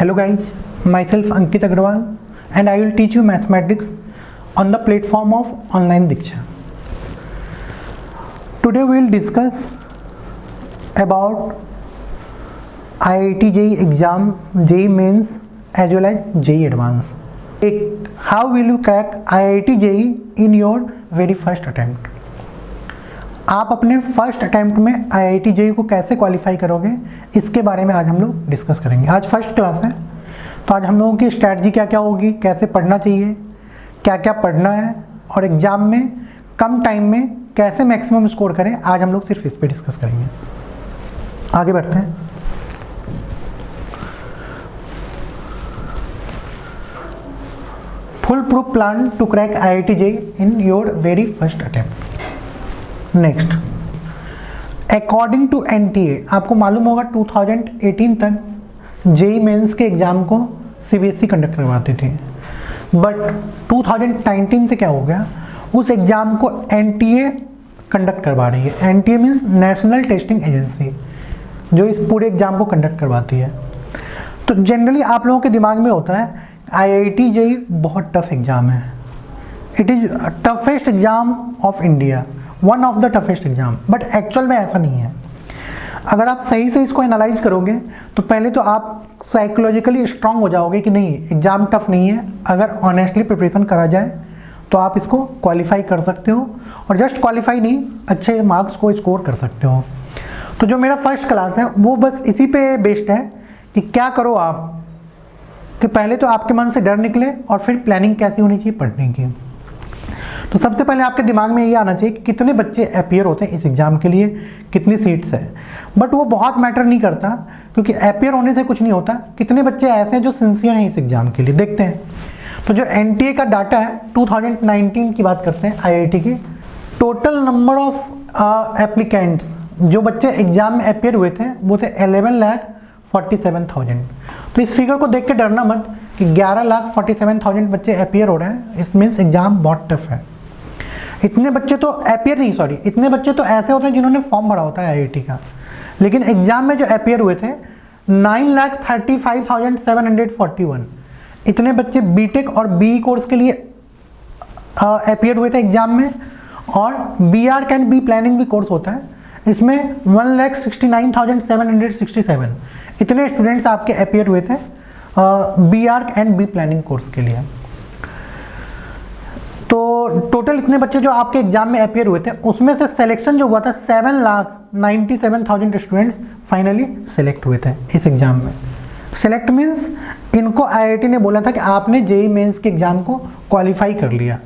Hello guys, myself Ankit Agrawal and I will teach you mathematics on the platform of Online Diksha. Today we will discuss about IIT JEE exam, JEE Mains as well as JEE Advanced. How will you crack IIT JEE in your very first attempt? आप अपने first attempt में IIT JEE को कैसे qualify करोगे, इसके बारे में आज हम लोग डिस्कस करेंगे। आज फर्स्ट क्लास है तो आज हम लोगों की स्ट्रैटेजी क्या क्या होगी, कैसे पढ़ना चाहिए, क्या क्या पढ़ना है और एग्ज़ाम में कम टाइम में कैसे मैक्सिमम स्कोर करें, आज हम लोग सिर्फ इस पे डिस्कस करेंगे। आगे बढ़ते हैं। Full proof plan to crack IIT JEE in your very first attempt. Next, according to NTA, आपको मालूम होगा 2018 तक JEE मेंस के एग्ज़ाम को CBSE कंडक्ट करवाते थे, बट 2019 से क्या हो गया, उस एग्ज़ाम को NTA कंडक्ट करवा रही है। NTA means national testing agency, जो इस पूरे एग्ज़ाम को कंडक्ट करवाती है। तो जनरली आप लोगों के दिमाग में होता है IIT JEE बहुत टफ एग्ज़ाम है, it is toughest exam of India, one of the toughest exam, but actual में ऐसा नहीं है। अगर आप सही से इसको एनालाइज करोगे तो पहले तो आप साइकोलॉजिकली स्ट्रांग हो जाओगे कि नहीं, एग्ज़ाम टफ नहीं है। अगर ऑनेस्टली प्रिपरेशन करा जाए तो आप इसको क्वालिफाई कर सकते हो, और जस्ट क्वालिफाई नहीं, अच्छे मार्क्स को स्कोर कर सकते हो। तो जो मेरा फर्स्ट क्लास है वो बस इसी पे बेस्ड है कि क्या करो आप, कि पहले तो आपके मन से डर निकले और फिर प्लानिंग कैसी होनी चाहिए पढ़ने की। तो सबसे पहले आपके दिमाग में ये आना चाहिए कि कितने बच्चे अपीयर होते हैं इस एग्ज़ाम के लिए, कितनी सीट्स है। बट वो बहुत मैटर नहीं करता, क्योंकि अपीयर होने से कुछ नहीं होता, कितने बच्चे ऐसे हैं जो सिंसियर हैं इस एग्ज़ाम के लिए। देखते हैं। तो जो NTA का डाटा है 2019 की बात करते हैं IIT की, टोटल नंबर ऑफ एप्लीकेंट्स जो बच्चे एग्ज़ाम में अपीयर हुए थे वो थे 11,47,000। तो इस फिगर को देख के डरना मत कि 11,47,000 बच्चे अपीयर हो रहे हैं, इस मीन्स एग्ज़ाम बहुत टफ है। इतने बच्चे तो अपीयर नहीं, सॉरी, इतने बच्चे तो ऐसे होते हैं जिन्होंने फॉर्म भरा होता है IIT का, लेकिन एग्जाम में जो अपीयर हुए थे 9,35,741, इतने बच्चे बीटेक और BE कोर्स के लिए अपीयर हुए थे एग्जाम में। और BArch एंड B प्लानिंग भी कोर्स होता है, इसमें 1,69,767 इतने स्टूडेंट्स आपके अपीयर हुए थे BArch and B planning course के लिए। तो टोटल इतने बच्चे जो आपके एग्जाम में अपीयर हुए थे, उसमें से सिलेक्शन जो हुआ था 7,97,000 स्टूडेंट्स फाइनली सिलेक्ट हुए थे इस एग्जाम में। सिलेक्ट मीन्स इनको IIT ने बोला था कि आपने JEE मेंस के एग्जाम को क्वालिफाई कर लिया।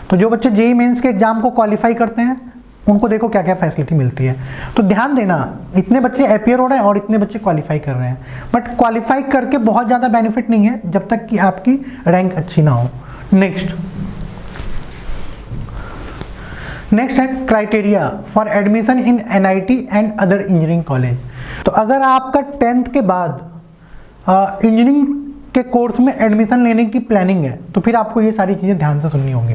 तो जो बच्चे JEE मेंस के एग्जाम को क्वालिफाई करते हैं उनको देखो क्या क्या फैसिलिटी मिलती है। तो ध्यान देना, इतने बच्चे अपीयर हो रहे हैं और इतने बच्चे क्वालिफाई कर रहे हैं, बट क्वालिफाई करके बहुत ज़्यादा बेनिफिट नहीं है जब तक कि आपकी रैंक अच्छी ना हो। नेक्स्ट है criteria for admission in NIT and other engineering college. तो अगर आपका 10th के बाद इंजीनियरिंग के कोर्स में एडमिशन लेने की प्लानिंग है तो फिर आपको ये सारी चीज़ें ध्यान से सुननी होंगी।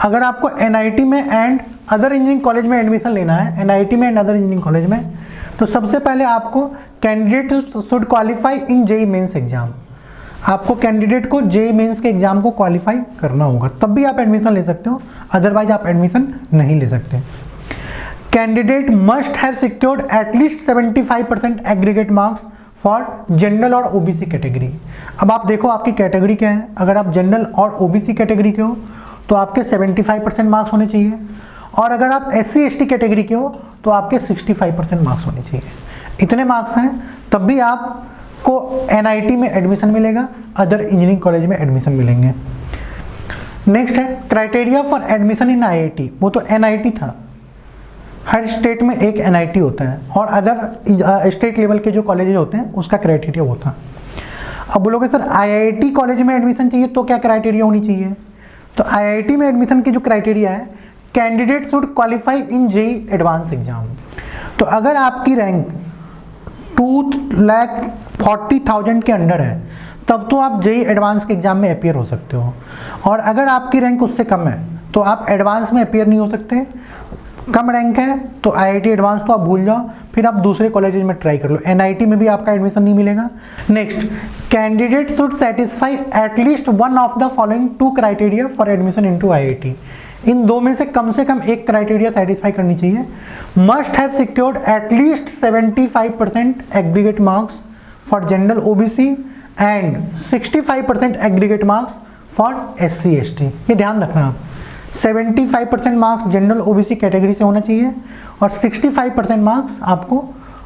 अगर आपको NIT में एंड अदर इंजीनियरिंग कॉलेज में एडमिशन लेना है, NIT में एंड अदर इंजीनियरिंग कॉलेज में, तो सबसे पहले आपको candidate should qualify in JEE mains exam. आपको कैंडिडेट को JEE मेंस के एग्जाम को क्वालिफाई करना होगा, तब भी आप एडमिशन ले सकते हो, अदरवाइज आप एडमिशन नहीं ले सकते। Candidate must have secured at least 75% aggregate marks for general और OBC कैटेगरी। अब आप देखो आपकी कैटेगरी क्या है। अगर आप जनरल और OBC कैटेगरी के हो तो आपके 75% मार्क्स होने चाहिए, और अगर आप SC ST कैटेगरी के हो तो आपके 65% मार्क्स होने चाहिए। इतने मार्क्स हैं तब भी आपको NIT में एडमिशन मिलेगा, अदर इंजीनियरिंग कॉलेज में एडमिशन मिलेंगे। नेक्स्ट है criteria for admission in IIT। वो तो NIT था, हर स्टेट में एक NIT होता है, और अदर स्टेट लेवल के जो कॉलेजेज होते हैं उसका क्राइटेरिया वो था। अब बोलोगे सर IIT कॉलेज में एडमिशन चाहिए तो क्या क्राइटेरिया होनी चाहिए? तो IIT में एडमिशन की जो क्राइटेरिया है, candidate should qualify in JEE advance exam. तो अगर आपकी रैंक 2,40,000 के अंडर है तब तो आप JEE एडवांस के एग्जाम में अपीयर हो सकते हो, और अगर आपकी रैंक उससे कम है तो आप एडवांस में अपीयर नहीं हो सकते, कम रैंक है तो IIT एडवांस तो आप भूल जाओ, फिर आप दूसरे कॉलेजेस में ट्राई कर लो, NIT में भी आपका एडमिशन नहीं मिलेगा। Next, candidate should satisfy at least one of the following 2 criteria for admission into IIT। इन 2 में से कम एक क्राइटेरिया सेटिस्फाई करनी चाहिए। Must have secured at least 75% aggregate marks for general OBC and 65% aggregate marks for SC ST। ये ध्यान रखना आप, 75% marks general OBC category से होना चाहिए और 65% मार्क्स आपको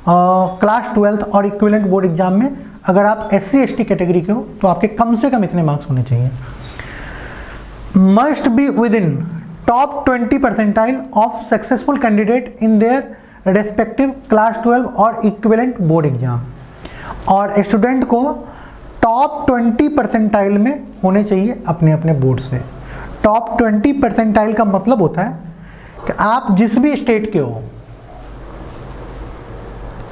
क्लास 12th और इक्विवेलेंट बोर्ड एग्जाम में अगर आप SC ST कैटेगरी के हो तो आपके कम से कम इतने मार्क्स होने चाहिए। Must be with in top 20 percentile of successful candidate in their respective class 12 और इक्विवेलेंट बोर्ड एग्जाम। और स्टूडेंट को टॉप 20 परसेंटाइल में होने चाहिए अपने अपने बोर्ड से। टॉप 20 परसेंटाइल का मतलब होता है कि आप जिस भी स्टेट के हो,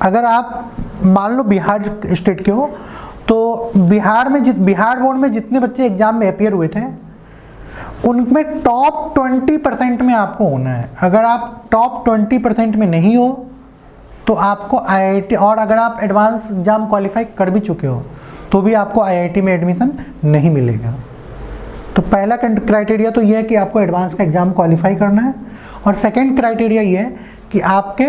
अगर आप मान लो बिहार स्टेट के हो तो बिहार बोर्ड में जितने बच्चे एग्जाम में अपियर हुए थे उनमें टॉप 20% में आपको होना है। अगर आप टॉप 20% में नहीं हो तो आपको IIT, और अगर आप एडवांस एग्जाम क्वालिफाई कर भी चुके हो तो भी आपको IIT में एडमिशन नहीं मिलेगा। तो पहला क्राइटेरिया तो ये है कि आपको एडवांस का एग्ज़ाम क्वालिफाई करना है, और सेकंड क्राइटेरिया ये है कि आपके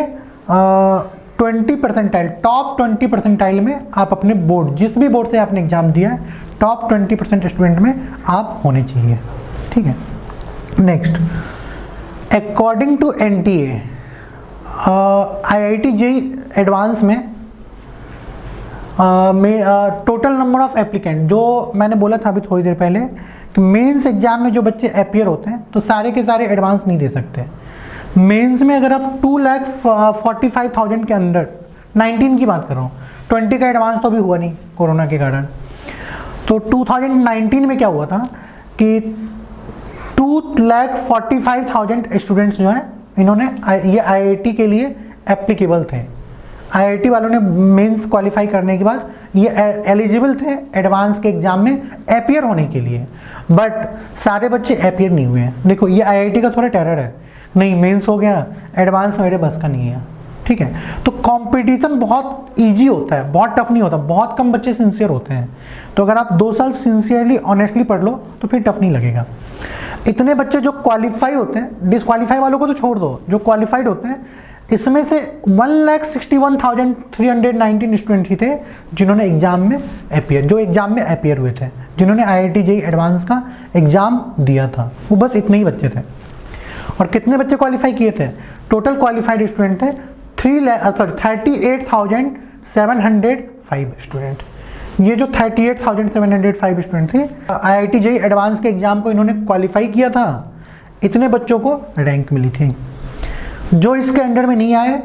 20 परसेंटाइल, टॉप 20 परसेंटाइल में आप अपने बोर्ड, जिस भी बोर्ड से आपने एग्ज़ाम दिया है, टॉप 20% स्टूडेंट में आप होने चाहिए। ठीक है। Next, according to NTA IIT JEE advance में टोटल नंबर ऑफ एप्लीकेंट, जो मैंने बोला था अभी थोड़ी देर पहले कि मेंस एग्जाम में जो बच्चे अपियर होते हैं तो सारे के सारे एडवांस नहीं दे सकते। मेंस में अगर आप 2,45,000 के अंदर, 19 की बात कर रहा हूँ, 20 का एडवांस तो अभी हुआ नहीं कोरोना के कारण। तो 2019 में क्या हुआ था कि 2,45,000 स्टूडेंट्स जो हैं इन्होंने ये IIT के लिए एप्लीकेबल थे। IIT वालों ने मेंस क्वालिफाई करने के बाद ये एलिजिबल थे एडवांस के एग्जाम में अपियर होने के लिए, बट सारे बच्चे अपियर नहीं हुए हैं। देखो ये IIT का थोड़ा टेरर है, नहीं मेंस हो गया, एडवांस मेरे बस का नहीं है। ठीक है, तो कंपटीशन बहुत इजी होता है, बहुत टफ नहीं होता, बहुत कम बच्चे सिंसियर होते हैं। तो अगर आप 2 साल सिंसियरली ऑनेस्टली पढ़ लो तो फिर टफ नहीं लगेगा। इतने बच्चे जो क्वालिफाई होते हैं, डिसक्वालीफाई वालों को तो छोड़ दो, जो क्वालिफाइड होते हैं इसमें से 1,61,319 स्टूडेंट ही थे जिन्होंने एग्जाम में अपियर, जो एग्जाम में अपियर हुए थे, जिन्होंने IIT JEE एडवांस का एग्जाम दिया था, वो बस इतने ही बच्चे थे। और कितने बच्चे क्वालिफाई किए थे? टोटल क्वालिफाइड स्टूडेंट थे 38,705 स्टूडेंट। ये जो 38,705 स्टूडेंट थे IIT JEE एडवांस के एग्जाम को इन्होंने क्वालिफाई किया था, इतने बच्चों को रैंक मिली थी। जो इसके अंडर में नहीं आए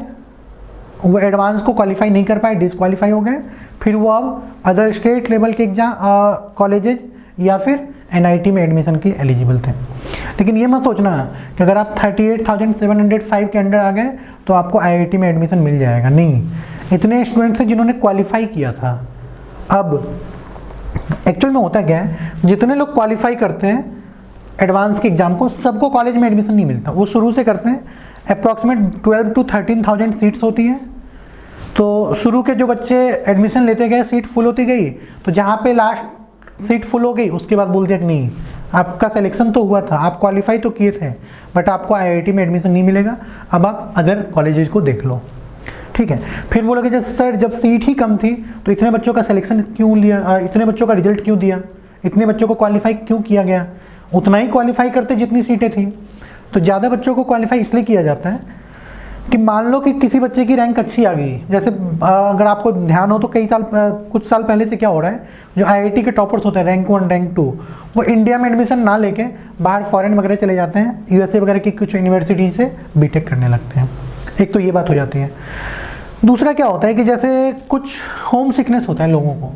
वो एडवांस को क्वालिफाई नहीं कर पाए, डिसक्वालीफाई हो गए, फिर वो अब अदर स्टेट लेवल के एग्जाम कॉलेजेस या फिर NIT में एडमिशन के लिए एलिजिबल थे। लेकिन ये मत सोचना कि अगर आप 38,705 के अंडर आ गए तो आपको IIT में एडमिशन मिल जाएगा, नहीं, इतने स्टूडेंट थे जिन्होंने क्वालिफाई किया था। अब एक्चुअल में होता क्या है, जितने लोग क्वालिफाई करते हैं एडवांस के एग्जाम को, सबको कॉलेज में एडमिशन नहीं मिलता। वो शुरू से करते हैं, अप्रॉक्सीमेट 12 to 13,000 सीट्स होती हैं। तो शुरू के जो बच्चे एडमिशन लेते गए, सीट फुल होती गई, तो जहाँ पे लास्ट सीट फुल हो गई उसके बाद बोलते हैं कि नहीं, आपका सिलेक्शन तो हुआ था, आप क्वालिफाई तो किए थे, बट आपको IIT में एडमिशन नहीं मिलेगा, अब आप अदर कॉलेजेस को देख लो। ठीक है, फिर बोलोगे जैसे सर जब सीट ही कम थी तो इतने बच्चों का सिलेक्शन क्यों लिया, इतने बच्चों का रिजल्ट क्यों दिया, इतने बच्चों को क्वालिफाई क्यों किया गया? उतना ही क्वालिफाई करते जितनी सीटें थी। तो ज़्यादा बच्चों को क्वालिफाई इसलिए किया जाता है कि मान लो कि किसी बच्चे की रैंक अच्छी आ गई, जैसे अगर आपको ध्यान हो तो कुछ साल पहले से क्या हो रहा है, जो IIT के टॉपर्स होते हैं रैंक 1 रैंक 2, वो इंडिया में एडमिशन ना लेके बाहर फॉरेन वगैरह चले जाते हैं, USA वगैरह की कुछ यूनिवर्सिटी से बीटेक करने लगते हैं। एक तो ये बात हो जाती है। दूसरा क्या होता है कि जैसे कुछ होम सिकनेस होता है लोगों को,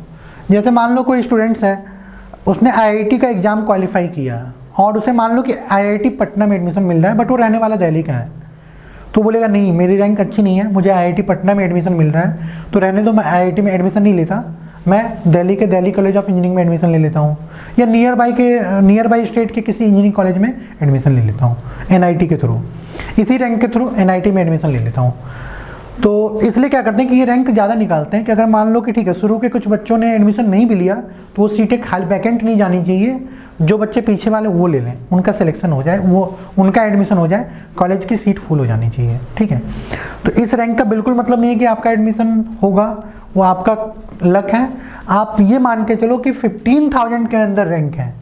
जैसे मान लो कोई स्टूडेंट्स है, उसने IIT का एग्ज़ाम क्वालिफाई किया और उसे मान लो कि IIT पटना में एडमिशन मिल रहा है, बट वो रहने वाला दिल्ली का है, तो बोलेगा नहीं मेरी रैंक अच्छी नहीं है, मुझे IIT पटना में एडमिशन मिल रहा है, तो रहने दो, मैं IIT में एडमिशन नहीं लेता, मैं दिल्ली कॉलेज ऑफ इंजीनियरिंग में एडमिशन ले लेता हूँ, या नियर बाई स्टेट के किसी इंजीनियरिंग कॉलेज में एडमिशन ले लेता हूँ NIT के थ्रू। इसी रैंक के थ्रू एनआईटी में एडमिशन ले लेता हूँ। तो इसलिए क्या करते हैं कि ये रैंक ज़्यादा निकालते हैं कि अगर मान लो कि ठीक है शुरू के कुछ बच्चों ने एडमिशन नहीं भी लिया तो वो सीटें खाली वैकेंट नहीं जानी चाहिए, जो बच्चे पीछे वाले वो ले लें, उनका सिलेक्शन हो जाए, वो उनका एडमिशन हो जाए, कॉलेज की सीट फुल हो जानी चाहिए। ठीक है, तो इस रैंक का बिल्कुल मतलब नहीं है कि आपका एडमिशन होगा, वो आपका लक है। आप ये मान के चलो कि 15,000 के अंदर रैंक है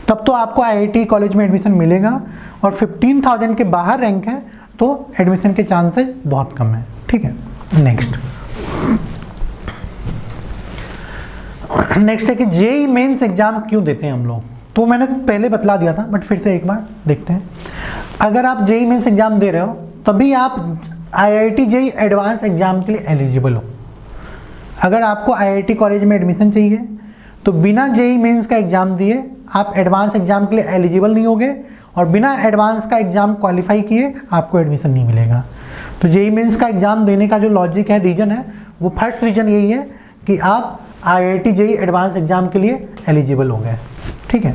तब तो आपको आईआईटी कॉलेज में एडमिशन मिलेगा, और 15,000 के बाहर रैंक है तो एडमिशन के चांसेस बहुत कम है। ठीक है, नेक्स्ट है कि जेईई मेंस एग्जाम क्यों देते हैं हम लोग। तो मैंने पहले बतला दिया था बट फिर से एक बार देखते हैं। अगर आप जेईई मेंस एग्जाम दे रहे हो तभी आप आईआईटी जेईई एडवांस एग्जाम के लिए एलिजिबल हो। अगर आपको आईआईटी कॉलेज में एडमिशन चाहिए तो बिना जेईई मेंस का एग्जाम दिए आप एडवांस एग्जाम के लिए एलिजिबल नहीं होगे, और बिना एडवांस का एग्जाम क्वालिफाई किए आपको एडमिशन नहीं मिलेगा। तो जेईई मेंस का एग्जाम देने का जो लॉजिक है, रीजन है, वो फर्स्ट रीजन यही है कि आप आईआईटी जेईई एडवांस एग्जाम के लिए एलिजिबल हो गए। ठीक है,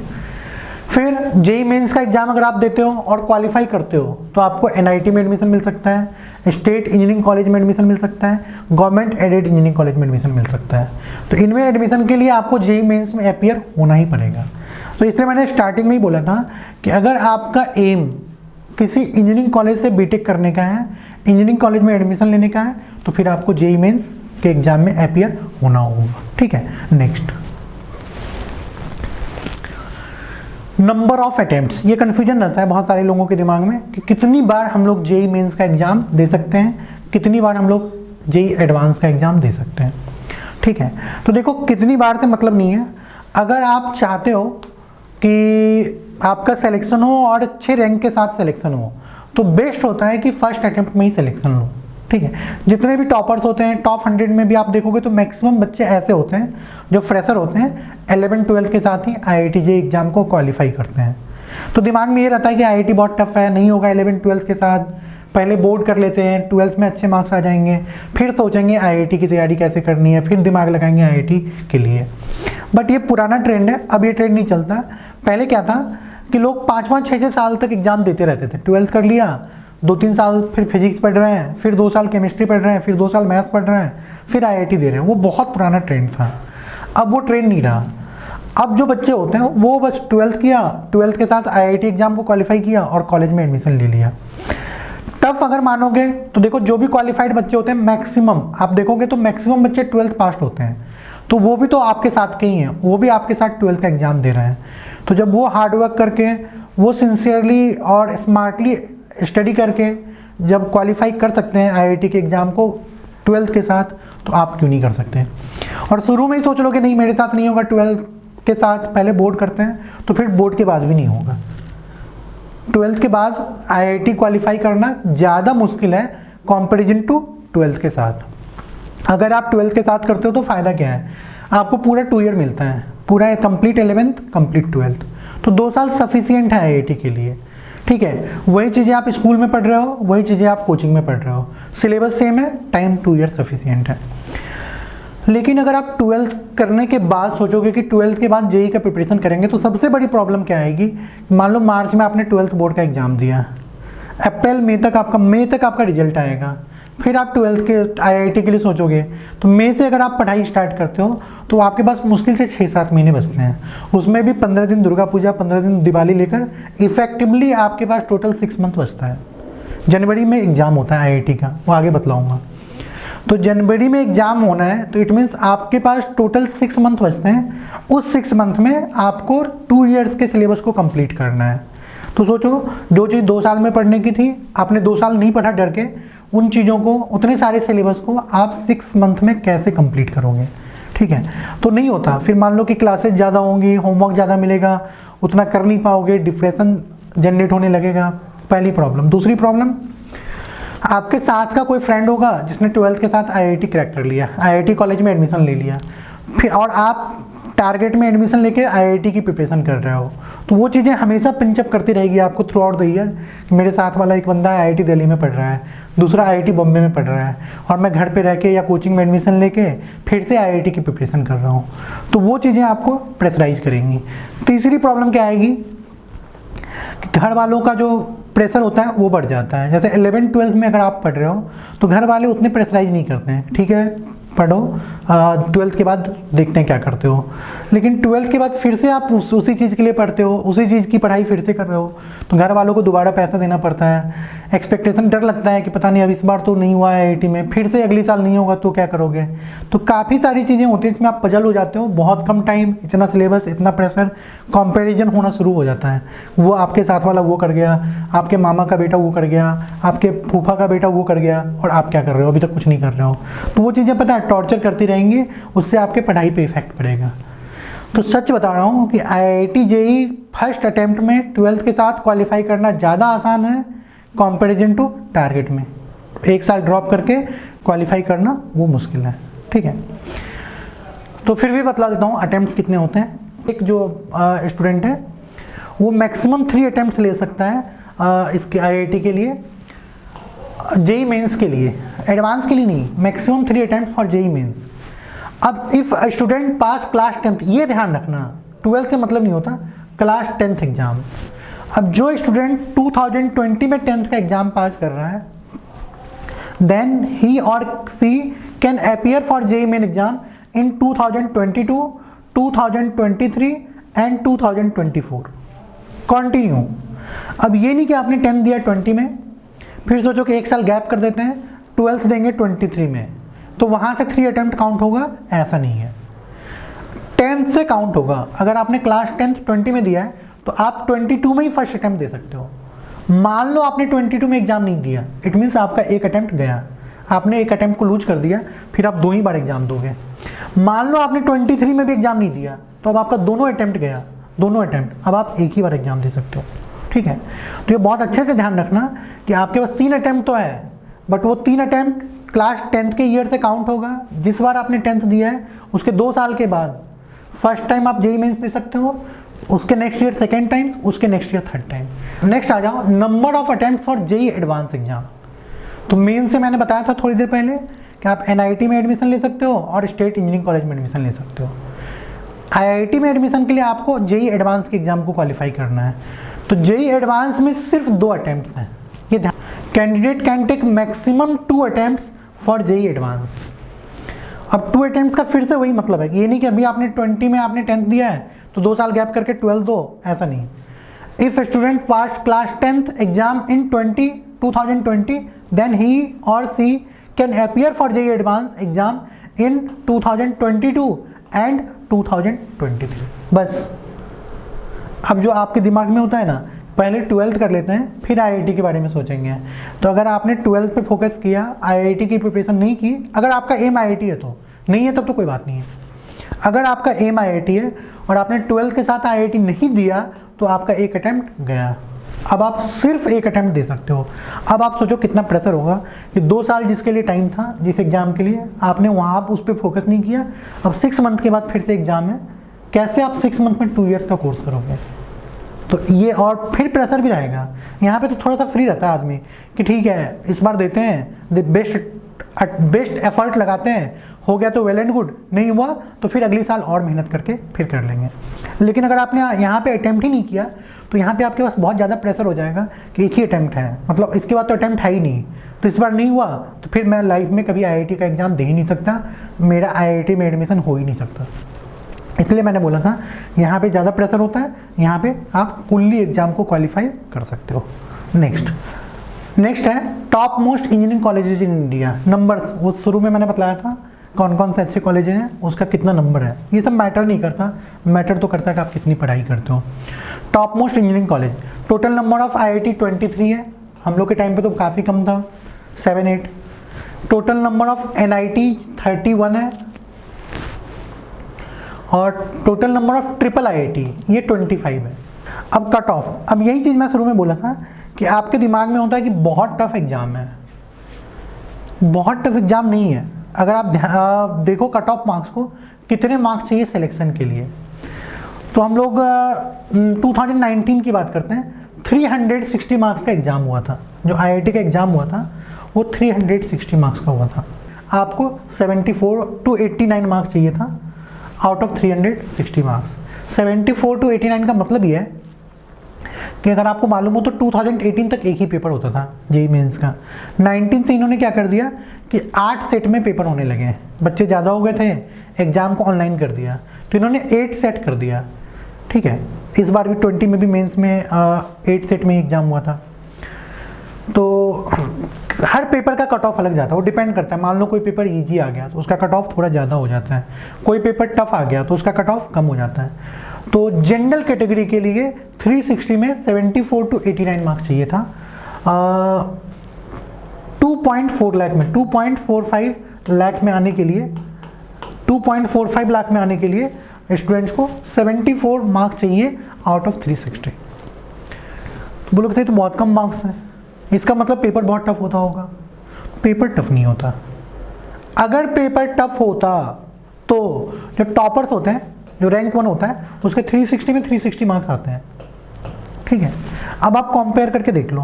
फिर जेईई मेंस का एग्जाम अगर आप देते हो और क्वालिफाई करते हो तो आपको एनआईटी में एडमिशन मिल सकता है, स्टेट इंजीनियरिंग कॉलेज में एडमिशन मिल सकता है, गवर्नमेंट एडेड इंजीनियरिंग कॉलेज में एडमिशन मिल सकता है। तो इनमें एडमिशन के लिए आपको जेईई मेंस में अपीयर होना ही पड़ेगा। तो इसलिए मैंने स्टार्टिंग में ही बोला था कि अगर आपका एम किसी इंजीनियरिंग कॉलेज से बीटेक करने का है, इंजीनियरिंग कॉलेज में एडमिशन लेने का है, तो फिर आपको जेईई मेंस के एग्जाम में अपीयर होना होगा। ठीक है, नेक्स्ट, नंबर ऑफ अटेम्प्ट्स। ये कन्फ्यूजन रहता है बहुत सारे लोगों के दिमाग में कि कितनी बार हम लोग जेईई मेंस का एग्जाम दे सकते हैं, कितनी बार हम लोग जेईई एडवांस का एग्जाम दे सकते हैं। ठीक है, तो देखो कितनी बार से मतलब नहीं है। अगर आप चाहते हो कि आपका सिलेक्शन हो और अच्छे रैंक के साथ सिलेक्शन हो तो बेस्ट होता है कि फर्स्ट अटेम्प्ट में ही सिलेक्शन लो। ठीक है, जितने भी टॉपर्स होते हैं टॉप 100 में भी आप देखोगे तो मैक्सिमम बच्चे ऐसे होते हैं जो फ्रेशर होते हैं, 11-12 के साथ ही आईआईटी जेईई एग्जाम को क्वालिफाई करते हैं। तो दिमाग में ये रहता है कि आईआईटी बहुत टफ है, नहीं होगा 11-12 के साथ, पहले बोर्ड कर लेते हैं, 12th में अच्छे मार्क्स आ जाएंगे, फिर सोचेंगे आईआईटी की तैयारी कैसे करनी है, फिर दिमाग लगाएंगे आईआईटी के लिए। बट ये पुराना ट्रेंड है, अब ये ट्रेंड नहीं चलता। पहले क्या था कि लोग 5-5, 6-6 साल तक एग्जाम देते रहते थे। 12th कर लिया, 2-3 साल फिर फिजिक्स पढ़ रहे हैं, फिर 2 साल केमिस्ट्री पढ़ रहे हैं, फिर 2 साल मैथ्स पढ़ रहे हैं, फिर आईआईटी दे रहे हैं। वो बहुत पुराना ट्रेंड था, अब वो ट्रेंड नहीं रहा। अब जो बच्चे होते हैं वो बस 12th किया, 12th के साथ आईआईटी एग्जाम को क्वालिफाई किया और कॉलेज में एडमिशन ले लिया। टफ अगर मानोगे तो देखो जो भी क्वालिफाइड बच्चे होते हैं मैक्सिमम आप देखोगे तो मैक्सिमम बच्चे 12th पास होते हैं, तो वो भी तो आपके साथ के ही हैं, वो भी आपके साथ 12th का एग्जाम दे रहे हैं। तो जब वो हार्डवर्क करके, वो सिंसियरली और स्मार्टली स्टडी करके जब क्वालिफाई कर सकते हैं आईआईटी के एग्जाम को 12th के साथ, तो आप क्यों नहीं कर सकते। और शुरू में ही सोच लो कि नहीं मेरे साथ नहीं होगा 12th के साथ, पहले बोर्ड करते हैं, तो फिर बोर्ड के बाद भी नहीं होगा। 12th के बाद आईआईटी क्वालिफाई करना ज़्यादा मुश्किल है कंपैरिजन टू 12th के साथ। अगर आप 12th के साथ करते हो तो फ़ायदा क्या है, आपको पूरा 2 ईयर मिलता है, पूरा कंप्लीट 11th कंप्लीट 12th, तो 2 साल सफिशिएंट है आईआईटी के लिए। ठीक है, वही चीज़ें आप स्कूल में पढ़ रहे हो, वही चीज़ें आप कोचिंग में पढ़ रहे हो, सिलेबस सेम है, टाइम 2 ईयर सफिशिएंट है। लेकिन अगर आप 12th करने के बाद सोचोगे कि 12th के बाद जेईई का प्रिपरेशन करेंगे, तो सबसे बड़ी प्रॉब्लम क्या आएगी, मान लो मार्च में आपने 12th बोर्ड का एग्जाम दिया, अप्रैल मई तक आपका रिजल्ट आएगा, फिर आप 12th के आईआईटी के लिए सोचोगे, तो मई से अगर आप पढ़ाई स्टार्ट करते हो तो आपके पास मुश्किल से 6-7 महीने बचते हैं, उसमें भी 15 दिन दुर्गा पूजा, 15 दिन दिवाली लेकर इफेक्टिवली आपके पास टोटल 6 मंथ बचता है। जनवरी में एग्जाम होता है आईआईटी का, वो आगे बतलाऊंगा। तो जनवरी में एग्जाम होना है तो इट मीन्स आपके पास टोटल 6 मंथ बचते हैं, उस 6 मंथ में आपको 2 ईयर्स के सिलेबस को कंप्लीट करना है। तो सोचो जो चीज़ 2 साल में पढ़ने की थी, आपने 2 साल नहीं पढ़ा डर के, उन चीज़ों को, उतने सारे सिलेबस को आप 6 मंथ में कैसे कंप्लीट करोगे। ठीक है, तो नहीं होता। फिर मान लो कि क्लासेस ज़्यादा होंगी, होमवर्क ज़्यादा मिलेगा, उतना कर नहीं पाओगे, डिप्रेशन जनरेट होने लगेगा, पहली प्रॉब्लम। दूसरी प्रॉब्लम, आपके साथ का कोई फ्रेंड होगा जिसने 12th के साथ आईआईटी क्रैक कर लिया, आईआईटी कॉलेज में एडमिशन ले लिया, फिर और आप टारगेट में एडमिशन लेके आईआईटी की प्रिपरेशन कर रहे हो, तो वो चीज़ें हमेशा पिंचअप करती रहेगी आपको थ्रू आउट द ईयर। मेरे साथ वाला एक बंदा आईआईटी दिल्ली में पढ़ रहा है, दूसरा आईआईटी बॉम्बे में पढ़ रहा है, और मैं घर पे रह के या कोचिंग में एडमिशन लेके फिर से आईआईटी की प्रिपरेशन कर रहा हूँ, तो वो चीज़ें आपको प्रेशराइज करेंगी। तीसरी प्रॉब्लम क्या आएगी, घर वालों का जो प्रेशर होता है वो बढ़ जाता है। जैसे 11-12 में अगर आप पढ़ रहे हो तो घर वाले उतने प्रेशराइज नहीं करते हैं, ठीक है पढ़ो, 12th के बाद देखते हैं क्या करते हो। लेकिन 12th के बाद फिर से आप उसी चीज़ के लिए पढ़ते हो, उसी चीज़ की पढ़ाई फिर से कर रहे हो, तो घर वालों को दोबारा पैसा देना पड़ता है, एक्सपेक्टेशन, डर लगता है कि पता नहीं अब इस बार तो नहीं हुआ है IIT में, फिर से अगली साल नहीं होगा तो क्या करोगे। तो काफ़ी सारी चीज़ें होती हैं जिसमें आप पजल हो जाते हो, बहुत कम टाइम, इतना सिलेबस, इतना प्रेशर, कंपैरिजन होना शुरू हो जाता है। वो आपके साथ वाला वो कर गया, आपके मामा का बेटा वो कर गया, आपके फूफा का बेटा वो कर गया, और आप क्या कर रहे हो, अभी तक कुछ नहीं कर रहे हो। तो वो चीज़ें पता है टॉर्चर करती रहेंगी, उससे आपके पढ़ाई पे इफेक्ट पड़ेगा। तो सच बता रहा हूँ कि IIT JEE फर्स्ट अटेम्प्ट में 12th के साथ क्वालिफाई करना ज़्यादा आसान है कंपैरिजन टू टारगेट में। एक साल ड्रॉप करके क्वालिफाई करना वो मुश्किल है, ठीक है। तो फिर भी बतला देता हूँ अटेम्प्ट्स कितने होते हैं। एक जो स्टूडेंट है वो मैक्सिमम 3 अटेम्प्ट्स ले सकता है इसके IIT के लिए, JEE मेंस के लिए, एडवांस के लिए नहीं, maximum 3 attempt for JEE mains. अब if student pass class 10th, ये ध्यान रखना 12th से मतलब नहीं होता, क्लास 10th एग्जाम। अब जो स्टूडेंट 2020 में 10th का एग्जाम पास कर रहा है, देन ही और she can appear for JEE main exam in 2022, 2023 and 2024 continue. अब ये नहीं कि आपने 10th दिया 20 में, फिर सोचो कि एक साल गैप कर देते हैं, 12th देंगे 23 में, तो वहाँ से 3 अटेम्प्ट काउंट होगा, ऐसा नहीं है। 10th से काउंट होगा। अगर आपने क्लास 10th 20 में दिया है तो आप 22 में ही फर्स्ट अटेम्प्ट दे सकते हो। मान लो आपने 22 में एग्जाम नहीं दिया, इट मीन्स आपका एक अटेम्प्ट गया, आपने एक अटेम्प्ट को लूज कर दिया, फिर आप 2 ही बार एग्जाम दोगे। मान लो आपने 23 में भी एग्जाम नहीं दिया, तो अब आपका दोनों अटेम्प्ट गया, दोनों अटेम्प्ट, अब आप एक ही बार एग्जाम दे सकते हो, ठीक है। तो ये बहुत अच्छे से ध्यान रखना कि आपके पास 3 अटेम्प्ट तो है, बट वो 3 अटेम्प्ट क्लास 10th के ईयर से काउंट होगा। जिस बार आपने 10th दिया है उसके 2 साल के बाद फर्स्ट टाइम आप JEE मेंस दे सकते हो, उसके नेक्स्ट ईयर सेकेंड टाइम, उसके next year third time. Next आ जाओ number of attempt for JEE advance exam. तो मेन से मैंने बताया था थोड़ी देर पहले कि आप NIT में एडमिशन ले सकते हो और स्टेट इंजीनियरिंग कॉलेज में एडमिशन ले सकते हो। IIT में एडमिशन के लिए आपको JEE एडवांस के एग्जाम को क्वालिफाई करना है। तो JEE एडवांस में सिर्फ 2 अटेम्प्ट्स हैं, ये ध्यान। Candidate can take maximum 2 attempts for JEE advance. अब 2 अटेम्प्ट्स का फिर से वही मतलब है कि ये नहीं कि अभी आपने 20 में आपने 10th दिया है तो 2 साल गैप करके 12th दो, ऐसा नहीं। If student pass class 10th exam in 2020 then he और she can appear for JEE advance exam in 2022 and 2023। बस। अब जो आपके दिमाग में होता है ना, पहले 12th कर लेते हैं फिर IIT के बारे में सोचेंगे। तो अगर आपने 12th पे फोकस किया, IIT की प्रिपरेशन नहीं की, अगर आपका एम IIT है तो, नहीं है तब तो कोई बात नहीं है। अगर आपका एम IIT है और आपने 12th के साथ IIT नहीं दिया तो आपका एक अटेम्प्ट गया। अब आप सिर्फ एक अटेम्प्ट दे सकते हो। अब आप सोचो कितना प्रेशर होगा कि 2 साल जिसके लिए टाइम था, जिस एग्जाम के लिए आपने वहाँ उस पर फोकस नहीं किया, अब 6 मंथ के बाद फिर से एग्जाम है, कैसे आप 6 मंथ में 2 इयर्स का कोर्स करोगे। तो ये और फिर प्रेशर भी रहेगा। यहाँ पे तो थोड़ा सा फ्री रहता है आदमी कि ठीक है इस बार देते हैं, बेस्ट एफर्ट लगाते हैं, हो गया तो वेल एंड गुड, नहीं हुआ तो फिर अगली साल और मेहनत करके फिर कर लेंगे। लेकिन अगर आपने यहाँ पे अटेम्प्ट ही नहीं किया तो यहाँ पे आपके पास बहुत ज़्यादा प्रेशर हो जाएगा कि एक ही अटेम्प्ट है, मतलब इसके बाद तो अटेम्प्ट है ही नहीं, तो इस बार नहीं हुआ तो फिर मैं लाइफ में कभी IIT का एग्ज़ाम दे ही नहीं सकता, मेरा IIT में एडमिशन हो ही नहीं सकता। इसलिए मैंने बोला था यहाँ पे ज़्यादा प्रेशर होता है, यहाँ पे आप फुल्ली एग्जाम को क्वालिफाई कर सकते हो। नेक्स्ट है top most engineering colleges in India. Numbers वो शुरू में मैंने बताया था कौन कौन से अच्छे कॉलेज हैं, उसका कितना नंबर है, ये सब मैटर नहीं करता, मैटर तो करता है कि आप कितनी पढ़ाई करते हो। Top most engineering college, total number of IIT 23 है, हम लोग के टाइम पे तो काफ़ी कम था, 7-8। टोटल नंबर ऑफ NIT 31 है और total number of triple IIT ये 25 है। अब कट ऑफ, अब यही चीज़ मैं शुरू में बोला था कि आपके दिमाग में होता है कि बहुत टफ एग्जाम है, बहुत टफ एग्जाम नहीं है। अगर आप देखो कट ऑफ मार्क्स को, कितने मार्क्स चाहिए सिलेक्शन के लिए, तो हम लोग 2019 की बात करते हैं, 360 मार्क्स का एग्जाम हुआ था, जो IIT का एग्जाम हुआ था वो 360 मार्क्स का हुआ था। आपको 74 to 89 मार्क्स चाहिए था आउट ऑफ 360 मार्क्स। 74 to 89 का मतलब ये है कि अगर आपको मालूम हो तो 2018 तक एक ही पेपर होता था जेई मेंस का। 19 से इन्होंने क्या कर दिया कि 8 सेट में पेपर होने लगे हैं, बच्चे ज़्यादा हो गए थे, एग्ज़ाम को ऑनलाइन कर दिया, तो इन्होंने 8 सेट कर दिया। ठीक है, इस बार भी 20 में भी मेंस में 8 सेट में एग्ज़ाम हुआ था। तो हर पेपर का कट ऑफ अलग जाता है, वो डिपेंड करता है। मान लो कोई पेपर इजी आ गया तो उसका कट ऑफ थोड़ा ज़्यादा हो जाता है, कोई पेपर टफ आ गया तो उसका कट ऑफ कम हो जाता है। तो जनरल कैटेगरी के लिए 360 में 74 to 89 मार्क्स चाहिए था। 2.4 लाख में 2.45 लाख में आने के लिए 2.45 लाख में आने के लिए स्टूडेंट्स को 74 मार्क्स चाहिए आउट ऑफ 360। बोलोगे सही, तो बहुत कम मार्क्स हैं, इसका मतलब पेपर बहुत टफ होता होगा। पेपर टफ नहीं होता। अगर पेपर टफ होता तो जो टॉपर्स होते हैं, जो रैंक 1 होता है, उसके 360 में 360 मार्क्स आते हैं। ठीक है, अब आप कंपेयर करके देख लो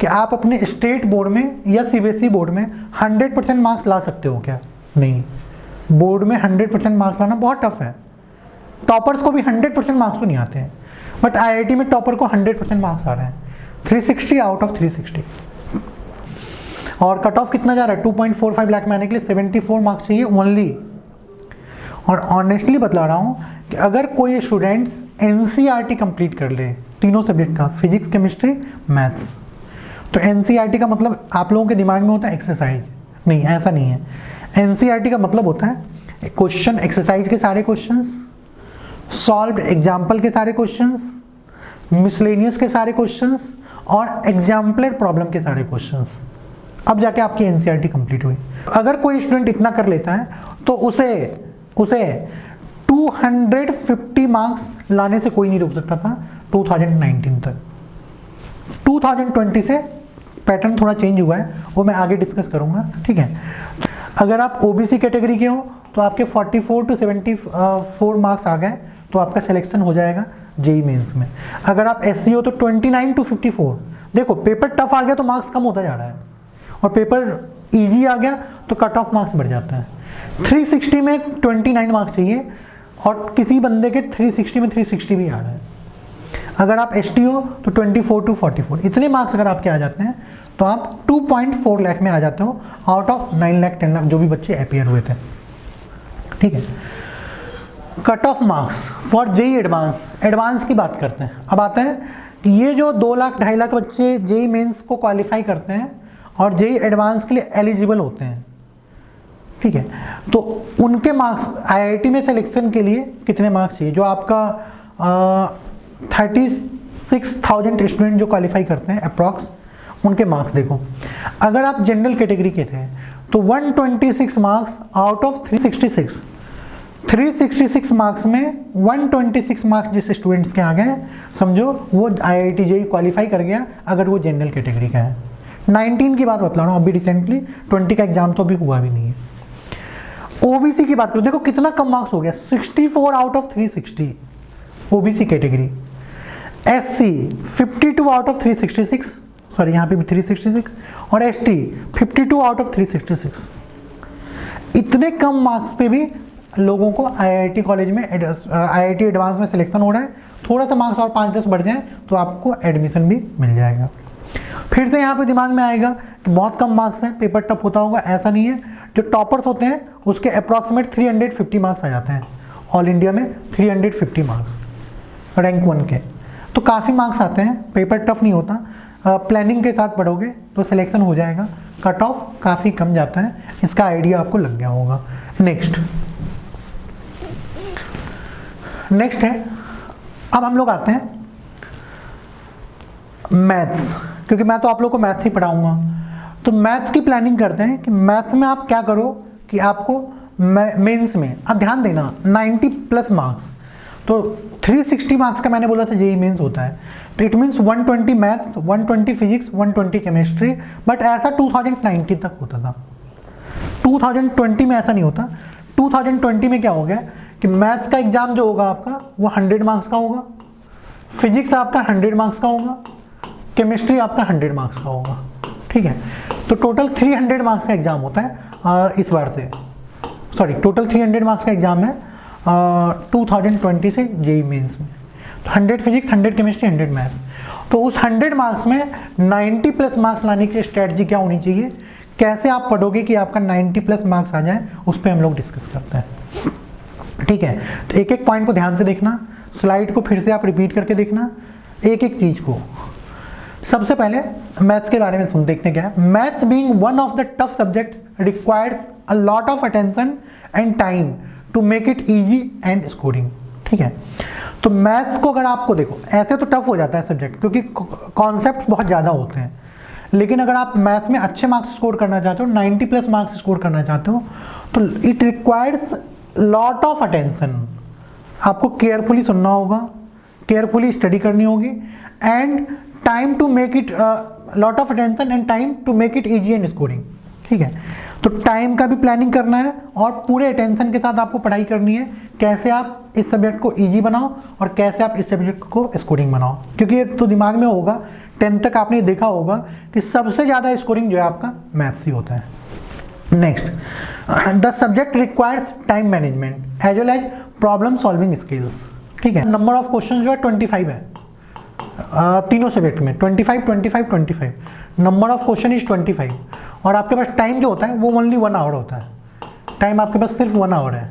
कि आप अपने स्टेट बोर्ड में या सीबीएसई बोर्ड में 100% मार्क्स ला सकते हो क्या? नहीं, बोर्ड में 100% मार्क्स लाना बहुत टफ है। टॉपर्स को भी 100% मार्क्स तो नहीं आते हैं, बट आईआईटी में टॉपर को 100% मार्क्स आ रहे हैं, 360 आउट ऑफ 360। और कट ऑफ कितना जा रहा है? 2.45 लाख में आने के लिए 74 मार्क्स चाहिए ओनली। और ऑनेस्टली बतला रहा हूँ कि अगर कोई स्टूडेंट्स एनसीईआरटी कंप्लीट कर ले तीनों सब्जेक्ट का, फिजिक्स, केमिस्ट्री, मैथ्स, तो एनसीईआरटी का मतलब आप लोगों के दिमाग में होता है एक्सरसाइज, नहीं, ऐसा नहीं है। एनसीईआरटी का मतलब होता है क्वेश्चन, एक्सरसाइज के सारे क्वेश्चंस, सॉल्व्ड एग्जाम्पल के सारे क्वेश्चंस, मिसलेनियस के सारे क्वेश्चंस और एग्जाम्पलर प्रॉब्लम के सारे क्वेश्चंस। अब जाके आपकी एनसीईआरटी कंप्लीट हुई। अगर कोई स्टूडेंट इतना कर लेता है तो उसे 250 मार्क्स लाने से कोई नहीं रोक सकता था 2019 तक। 2020 से पैटर्न थोड़ा चेंज हुआ है, वो मैं आगे डिस्कस करूंगा। ठीक है, अगर आप ओबीसी कैटेगरी के हो तो आपके 44 to 74 मार्क्स आ गए तो आपका सिलेक्शन हो जाएगा जेई मेंस में। अगर आप एससी हो तो 29 to 54। देखो, पेपर टफ आ गया तो मार्क्स कम होता जा रहा है, और पेपर इजी आ गया तो कट ऑफ मार्क्स बढ़ जाता है। 360 में 29 मार्क्स चाहिए और किसी बंदे के 360 में 360 भी आ रहा है। अगर आप एसटी हो तो 24 to 44, इतने मार्क्स अगर आपके आ जाते हैं तो आप 2.4 लाख में आ जाते हो आउट ऑफ 9 लाख 10 लाख जो भी बच्चे अपीयर हुए थे। ठीक है, cut off marks for JEE advance की बात करते हैं। अब आते हैं कि ये जो 2 लाख 2.5 लाख बच्चे जेई मेंस को क्वालिफाई करते हैं और जेई एडवांस के लिए एलिजिबल होते हैं। ठीक है, तो उनके मार्क्स आईआईटी में सिलेक्शन के लिए कितने मार्क्स चाहिए? जो आपका 36,000 स्टूडेंट जो क्वालिफाई करते हैं अप्रॉक्स, उनके मार्क्स देखो। अगर आप जनरल कैटेगरी के थे तो 126 मार्क्स आउट ऑफ 366 मार्क्स में 126 मार्क्स जिस स्टूडेंट्स के आ गए, समझो वो आईआईटी जेई क्वालिफाई कर गया अगर वो जनरल कैटेगरी का है। 19 की बात बतला रहा हूँ, अभी रिसेंटली 20 का एग्जाम तो अभी हुआ भी नहीं है। ओबीसी की बात करो, देखो कितना कम मार्क्स हो गया, 64 out of 360 OBC category. SC 52 out of 366, sorry यहाँ पे भी 366, और एसटी 52 आउट ऑफ 366। इतने कम मार्क्स पे भी लोगों को आईआईटी कॉलेज में आईआईटी एडवांस में सिलेक्शन हो रहा है। थोड़ा सा मार्क्स और 5-10 बढ़ जाए तो आपको एडमिशन भी मिल जाएगा। फिर से यहाँ पे दिमाग में आएगा कि बहुत कम मार्क्स हैं, पेपर टफ होता होगा, ऐसा नहीं है। जो टॉपर्स होते हैं उसके अप्रॉक्सीमेट 350 मार्क्स आ जाते हैं, ऑल इंडिया में 350 मार्क्स रैंक 1 के, तो काफ़ी मार्क्स आते हैं, पेपर टफ नहीं होता। प्लानिंग के साथ पढ़ोगे तो सिलेक्शन हो जाएगा, कट ऑफ काफ़ी कम जाता है, इसका आइडिया आपको लग गया होगा। नेक्स्ट है, अब हम लोग आते हैं मैथ्स, क्योंकि मैं तो आप लोग को मैथ्स ही पढ़ाऊंगा। तो मैथ्स की प्लानिंग करते हैं कि मैथ्स में आप क्या करो कि आपको मेंस में, अब ध्यान देना, 90+ मार्क्स, तो 360 मार्क्स का मैंने बोला था जेई मेंस होता है, तो it means 120 maths, 120 physics, 120 chemistry, but ऐसा 2019 तक होता था। 2020 में ऐसा नहीं होता। 2020 में क्या हो गया कि मैथ्स का एग्जाम जो होगा आपका वो 100 मार्क्स का होगा, फिजिक्स आपका 100 मार्क्स का होगा, केमिस्ट्री आपका 100 मार्क्स का होगा। ठीक है, तो टोटल 300 मार्क्स का एग्जाम होता है इस बार से, सॉरी टोटल 300 मार्क्स का एग्जाम है 2020 से जेई मेंस में। 100 फिजिक्स, 100 केमिस्ट्री, 100 मैथ्स। तो उस 100 मार्क्स में 90 प्लस मार्क्स लाने की स्ट्रेटजी क्या होनी चाहिए, कैसे आप पढ़ोगे कि आपका 90 प्लस मार्क्स आ जाए, उस पर हम लोग डिस्कस करते हैं। ठीक है, तो एक एक पॉइंट को ध्यान से देखना, स्लाइड को फिर से आप रिपीट करके देखना, एक एक चीज को। सबसे पहले मैथ्स के बारे में देखते क्या है। Maths being one of the tough subjects requires a lot of attention and time to make it easy and scoring. ठीक है, तो मैथ्स को अगर आपको देखो, ऐसे तो टफ हो जाता है सब्जेक्ट क्योंकि कॉन्सेप्ट बहुत ज़्यादा होते हैं, लेकिन अगर आप मैथ्स में अच्छे मार्क्स स्कोर करना चाहते हो, 90 प्लस मार्क्स स्कोर करना चाहते हो, तो it requires lot of attention. आपको केयरफुली सुनना होगा, केयरफुली स्टडी करनी होगी, and time to make it lot of attention and time to make it easy and scoring. ठीक है, तो टाइम का भी प्लानिंग करना है और पूरे अटेंशन के साथ आपको पढ़ाई करनी है, कैसे आप इस सब्जेक्ट को इजी बनाओ और कैसे आप इस सब्जेक्ट को स्कोरिंग बनाओ। क्योंकि एक तो दिमाग में होगा, 10th तक आपने देखा होगा कि सबसे ज़्यादा स्कोरिंग जो है आपका मैथ्स ही होता है। Next, the subject requires time management as well as problem solving skills. ठीक है, नंबर ऑफ क्वेश्चन जो है 25 है तीनों सब्जेक्ट में, 25 25 25, नंबर ऑफ क्वेश्चन इज 25, और आपके पास टाइम जो होता है वो ओनली 1 आवर होता है। टाइम आपके पास सिर्फ 1 आवर है,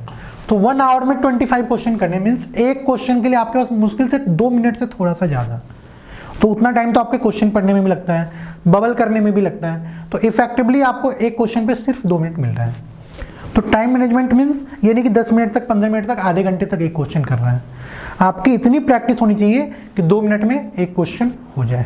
तो 1 आवर में 25 क्वेश्चन करने मीन्स एक क्वेश्चन के लिए आपके पास मुश्किल से 2 मिनट से थोड़ा सा ज़्यादा, तो उतना टाइम तो आपके क्वेश्चन पढ़ने में भी लगता है, बबल करने में भी लगता है, तो इफेक्टिवली आपको एक क्वेश्चन पे सिर्फ 2 मिनट मिल रहा है। तो टाइम मैनेजमेंट मीन्स ये नहीं कि 10 मिनट तक, 15 मिनट तक, आधे घंटे तक एक क्वेश्चन कर रहा है। आपकी इतनी प्रैक्टिस होनी चाहिए कि 2 मिनट में एक क्वेश्चन हो जाए।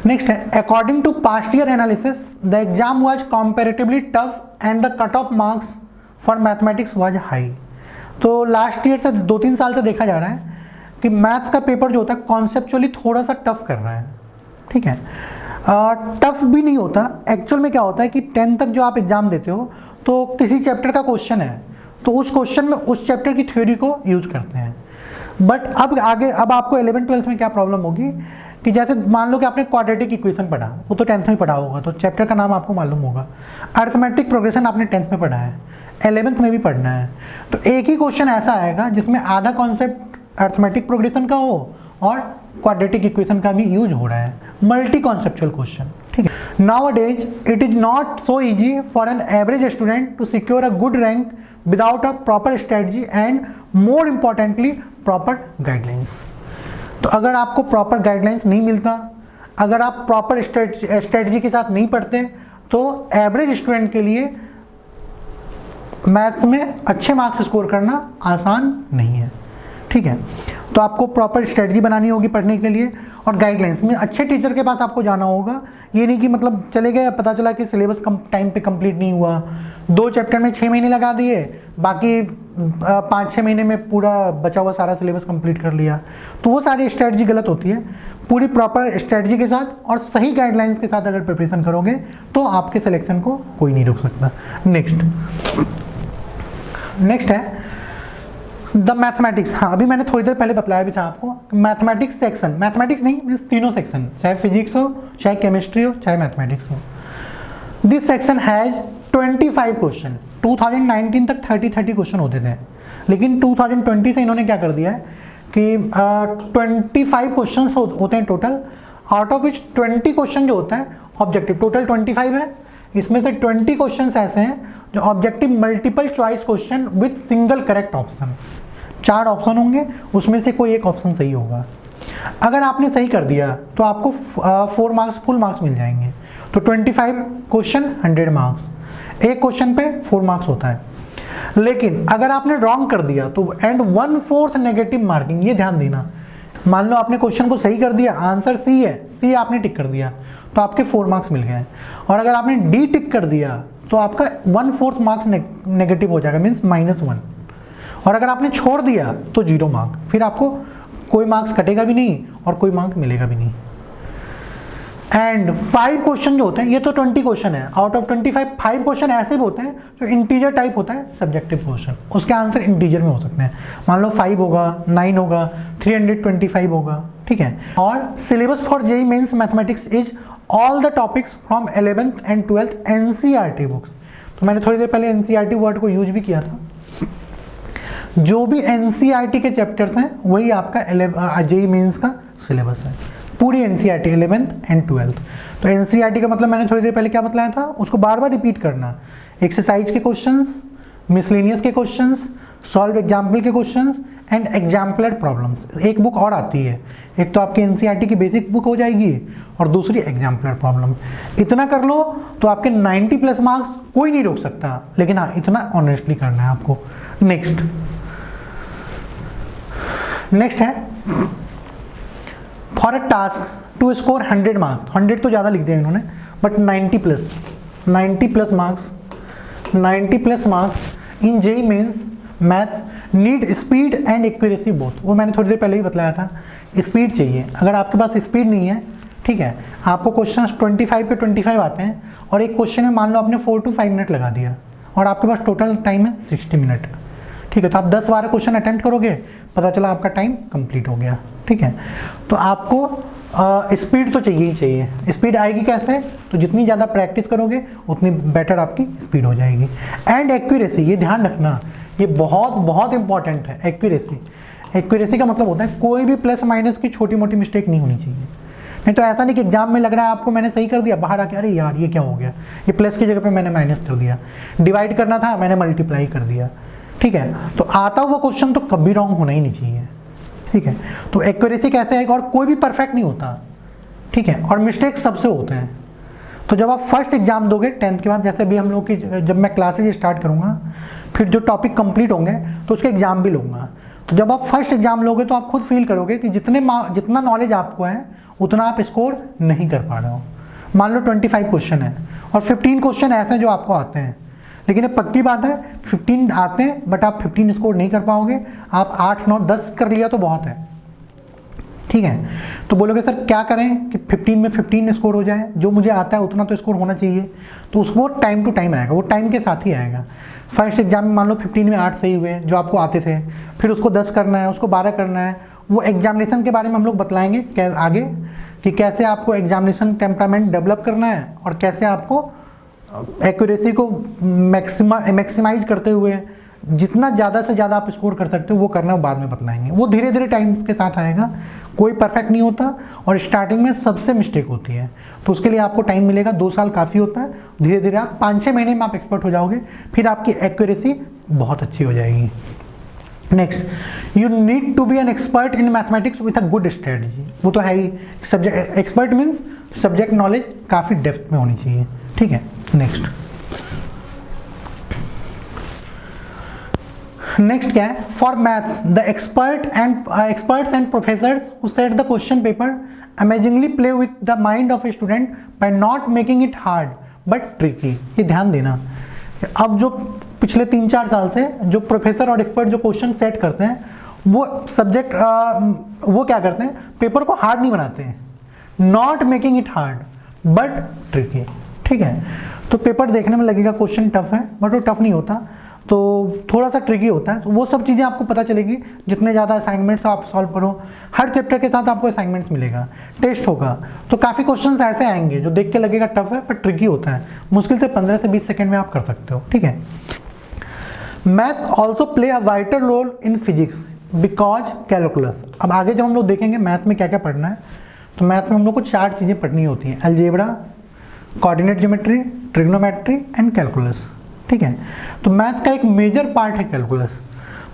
नेक्स्ट है, according to past year analysis the exam was comparatively tough and the cut off marks for mathematics was high. तो लास्ट ईयर से 2-3 साल से देखा जा रहा है कि मैथ्स का पेपर जो होता है कॉन्सेप्चुअली थोड़ा सा टफ कर रहा है। ठीक है, टफ भी नहीं होता, एक्चुअल में क्या होता है कि 10th तक जो आप एग्जाम देते हो तो किसी चैप्टर का क्वेश्चन है, तो उस क्वेश्चन में उस चैप्टर की थ्योरी को यूज करते हैं। बट अब आपको 11th-12th में क्या प्रॉब्लम होगी कि जैसे मान लो कि आपने क्वाड्रेटिक इक्वेशन पढ़ा, वो तो 10th में पढ़ा होगा, तो चैप्टर का नाम आपको मालूम होगा। अरिथमेटिक प्रोग्रेशन आपने 10th में पढ़ा है, 11th में भी पढ़ना है, तो एक ही क्वेश्चन ऐसा आएगा जिसमें आधा कॉन्सेप्ट अरिथमेटिक प्रोग्रेशन का हो और क्वाड्रेटिक इक्वेशन का भी यूज हो रहा है, मल्टी कॉन्सेप्चुअल क्वेश्चन। ठीक है, nowadays it is not so easy for an average student to secure a good rank without a proper strategy and more importantly proper guidelines. तो अगर आपको प्रॉपर गाइडलाइंस नहीं मिलता, अगर आप प्रॉपर स्ट्रेटजी के साथ नहीं पढ़ते, तो एवरेज स्टूडेंट के लिए मैथ्स में अच्छे मार्क्स स्कोर करना आसान नहीं है। ठीक है, तो आपको प्रॉपर स्ट्रेटजी बनानी होगी पढ़ने के लिए, और गाइडलाइंस में अच्छे टीचर के पास आपको जाना होगा। ये नहीं कि मतलब चले गए, पता चला कि सिलेबस टाइम पे कंप्लीट नहीं हुआ, 2 चैप्टर में 6 महीने लगा दिए, बाकी 5-6 महीने में पूरा बचा हुआ सारा सिलेबस कंप्लीट कर लिया, तो वो सारी स्ट्रेटजी गलत होती है। पूरी प्रॉपर स्ट्रेटजी के साथ और सही गाइडलाइंस के साथ अगर प्रिपरेशन करोगे तो आपके सिलेक्शन को कोई नहीं रोक सकता। नेक्स्ट है द मैथमेटिक्स। हाँ, अभी मैंने थोड़ी देर पहले बतलाया भी था आपको, मैथमेटिक्स सेक्शन, मैथमेटिक्स नहीं मीन्स तीनों सेक्शन, चाहे फिजिक्स हो, चाहे केमिस्ट्री हो, चाहे मैथमेटिक्स हो। This section has 25 question. 2019 तक 30 क्वेश्चन होते थे, लेकिन 2020 से इन्होंने क्या कर दिया है कि 25 क्वेश्चन होते हैं total, out of which 20 question जो होता है ऑब्जेक्टिव। टोटल 25 है, इसमें से 20 क्वेश्चन ऐसे हैं जो objective multiple choice question with single correct option. 4 option होंगे, उसमें से कोई एक ऑप्शन सही होगा। अगर आपने सही कर दिया तो आपको 4 मार्क्स फुल मार्क्स मिल जाएंगे। तो 25 क्वेश्चन 100 मार्क्स, एक क्वेश्चन पे 4 मार्क्स होता है। लेकिन अगर आपने रॉन्ग कर दिया तो एंड 1/4 नेगेटिव मार्किंग। ये ध्यान देना, मान लो आपने क्वेश्चन को सही कर दिया, आंसर सी है, सी आपने टिक कर दिया तो आपके 4 मार्क्स मिल गए, और अगर आपने डी टिक कर दिया तो आपका 1/4 मार्क्स नेगेटिव हो जाएगा, मीन्स -1, और अगर आपने छोड़ दिया तो 0 मार्क, फिर आपको कोई मार्क्स कटेगा भी नहीं और कोई मार्क मिलेगा भी नहीं। एंड 5 क्वेश्चन जो होते हैं, ये तो 20 क्वेश्चन है, आउट ऑफ 25 5 क्वेश्चन ऐसे भी होते हैं जो इंटीजर टाइप होता है, सब्जेक्टिव क्वेश्चन, उसके आंसर इंटीजर में हो सकते हैं। मान लो 5 होगा, 9 होगा, 325 होगा। ठीक है, और syllabus for JEE mains mathematics is all the topics from 11th and 12th NCERT books. तो मैंने थोड़ी देर पहले एनसीईआरटी वर्ड को यूज भी किया था। जो भी एनसीईआरटी के चैप्टर्स हैं वही आपका जेईई मेंस का सिलेबस है, पूरी एनसीईआरटी 11th एंड 12th। तो एनसीईआरटी का मतलब मैंने थोड़ी देर पहले क्या बताया था, उसको बार बार रिपीट करना। एक्सरसाइज के क्वेश्चंस, मिसलेनियस के क्वेश्चंस, सॉल्व एग्जाम्पल के क्वेश्चंस एंड एग्जाम्पलर प्रॉब्लम्स। एक बुक और आती है, एक तो आपकी एनसीईआरटी की बेसिक बुक हो जाएगी और दूसरी एग्जाम्पलर प्रॉब्लम। इतना कर लो तो आपके 90+ मार्क्स कोई नहीं रोक सकता, लेकिन हाँ इतना ऑनेस्टली करना है आपको। नेक्स्ट है for a task to score 100 marks. 100 तो ज़्यादा लिख दिया इन्होंने, but 90+ marks in JEE mains maths need speed and accuracy both. वो मैंने थोड़ी देर पहले ही बताया था, स्पीड चाहिए। अगर आपके पास स्पीड नहीं है, ठीक है, आपको क्वेश्चन 25 पे 25 आते हैं और एक क्वेश्चन में मान लो आपने 4 to 5 मिनट लगा दिया और आपके पास टोटल टाइम है 60 मिनट, ठीक है, तो आप 10-12 क्वेश्चन अटेम्प्ट करोगे, पता चला आपका टाइम कंप्लीट हो गया, ठीक है। तो आपको स्पीड तो चाहिए ही चाहिए। स्पीड आएगी कैसे, तो जितनी ज़्यादा प्रैक्टिस करोगे उतनी बेटर आपकी स्पीड हो जाएगी। एंड एक्यूरेसी, ये ध्यान रखना, ये बहुत बहुत इंपॉर्टेंट है। एक्यूरेसी का मतलब होता है कोई भी प्लस माइनस की छोटी मोटी मिस्टेक नहीं होनी चाहिए। नहीं तो ऐसा नहीं कि एग्जाम में लग रहा है आपको मैंने सही कर दिया, बाहर आके अरे यार ये क्या हो गया, ये प्लस की जगह पे मैंने माइनस कर दिया, डिवाइड करना था मैंने मल्टीप्लाई कर दिया, ठीक है। तो आता हुआ क्वेश्चन तो कभी रॉन्ग होना ही नहीं चाहिए, ठीक है। तो एक्यूरेसी कैसे आएगा, और कोई भी परफेक्ट नहीं होता, ठीक है, और मिस्टेक सबसे होते हैं। तो जब आप फर्स्ट एग्जाम दोगे 10th के बाद, जैसे भी हम लोग की जब मैं क्लासेज स्टार्ट करूँगा, फिर जो टॉपिक कंप्लीट होंगे तो उसके एग्जाम भी लूँगा। तो जब आप फर्स्ट एग्जाम लोगे तो आप खुद फील करोगे कि जितना नॉलेज आपको है उतना आप स्कोर नहीं कर पा रहे हो। मान लो 25 क्वेश्चन है और 15 क्वेश्चन ऐसे हैं जो आपको आते हैं, लेकिन ये पक्की बात है 15 आते हैं बट आप 15 स्कोर नहीं कर पाओगे। आप 8, 9, 10 कर लिया तो बहुत है, ठीक है। तो बोलोगे सर क्या करें कि 15 में 15 स्कोर हो जाए, जो मुझे आता है उतना तो स्कोर होना चाहिए। तो उसको टाइम टू टाइम आएगा, वो टाइम के साथ ही आएगा। फर्स्ट एग्जाम में मान लो 15 में 8 सही हुए जो आपको आते थे, फिर उसको 10 करना है, उसको 12 करना है। वो एग्जामिनेशन के बारे में हम लोग बतलाएंगे आगे कि कैसे आपको एग्जामिनेशन टेम्परामेंट डेवलप करना है और कैसे आपको एक्यूरेसी को मैक्सिमाइज करते हुए जितना ज़्यादा से ज़्यादा आप स्कोर कर सकते हो वो करना बाद में बतलाएंगे। वो धीरे धीरे टाइम के साथ आएगा, कोई परफेक्ट नहीं होता और स्टार्टिंग में सबसे मिस्टेक होती है। तो उसके लिए आपको टाइम मिलेगा, 2 साल काफ़ी होता है। धीरे धीरे आप 5-6 महीने में आप एक्सपर्ट हो जाओगे, फिर आपकी एक्यूरेसी बहुत अच्छी हो जाएगी। Next, you need to be an expert in mathematics with a good strategy. वो तो है ही, subject expert means subject knowledge काफ़ी डेप्थ में होनी चाहिए, ठीक है। नेक्स्ट क्या है, for maths the experts and professors who set the question paper amazingly play with the mind of a student by not making it hard but tricky. ये ध्यान देना, अब जो पिछले 3-4 साल से जो प्रोफेसर और एक्सपर्ट जो क्वेश्चन सेट करते हैं वो सब्जेक्ट वो क्या करते हैं, पेपर को हार्ड नहीं बनाते हैं, not making it hard but tricky, ठीक है। तो पेपर देखने में लगेगा क्वेश्चन टफ है बट वो टफ नहीं होता, तो थोड़ा सा ट्रिकी होता है। तो वो सब चीज़ें आपको पता चलेगी जितने ज़्यादा असाइनमेंट्स आप सॉल्व करो। हर चैप्टर के साथ आपको असाइनमेंट्स मिलेगा, टेस्ट होगा, तो काफ़ी क्वेश्चंस ऐसे आएंगे जो देख के लगेगा टफ है पर ट्रिकी होता है। मुश्किल से 15 से 20 सेकेंड में आप कर सकते हो, ठीक है। Math also play a vital role in physics because calculus. अब आगे जब हम लोग देखेंगे मैथ में क्या क्या पढ़ना है, तो मैथ में हम लोग को 4 चीज़ें पढ़नी होती हैं, algebra, coordinate geometry, trigonometry and calculus, ठीक है। तो मैथ्स का एक मेजर पार्ट है कैलकुलस।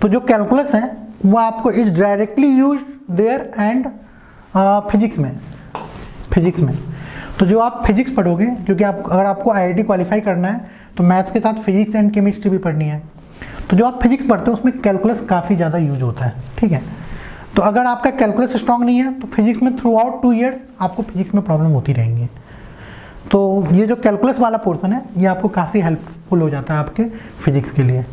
तो जो कैलकुलस है वो आपको is directly use their and physics में। तो जो आप फिजिक्स पढ़ोगे, क्योंकि आप अगर आपको आईआईटी क्वालिफाई करना है तो मैथ्स के साथ फिजिक्स एंड केमिस्ट्री भी पढ़नी है। तो जो आप फिजिक्स पढ़ते हो उसमें कैलकुलस काफ़ी ज़्यादा यूज होता है, ठीक है। तो अगर आपका कैलकुलस स्ट्रांग नहीं है तो फिजिक्स में थ्रू आउट 2 ईयर्स आपको फिजिक्स में प्रॉब्लम होती रहेंगी। तो ये जो कैलकुलस वाला पोर्शन है ये आपको काफ़ी हेल्पफुल हो जाता है आपके फिजिक्स के लिए।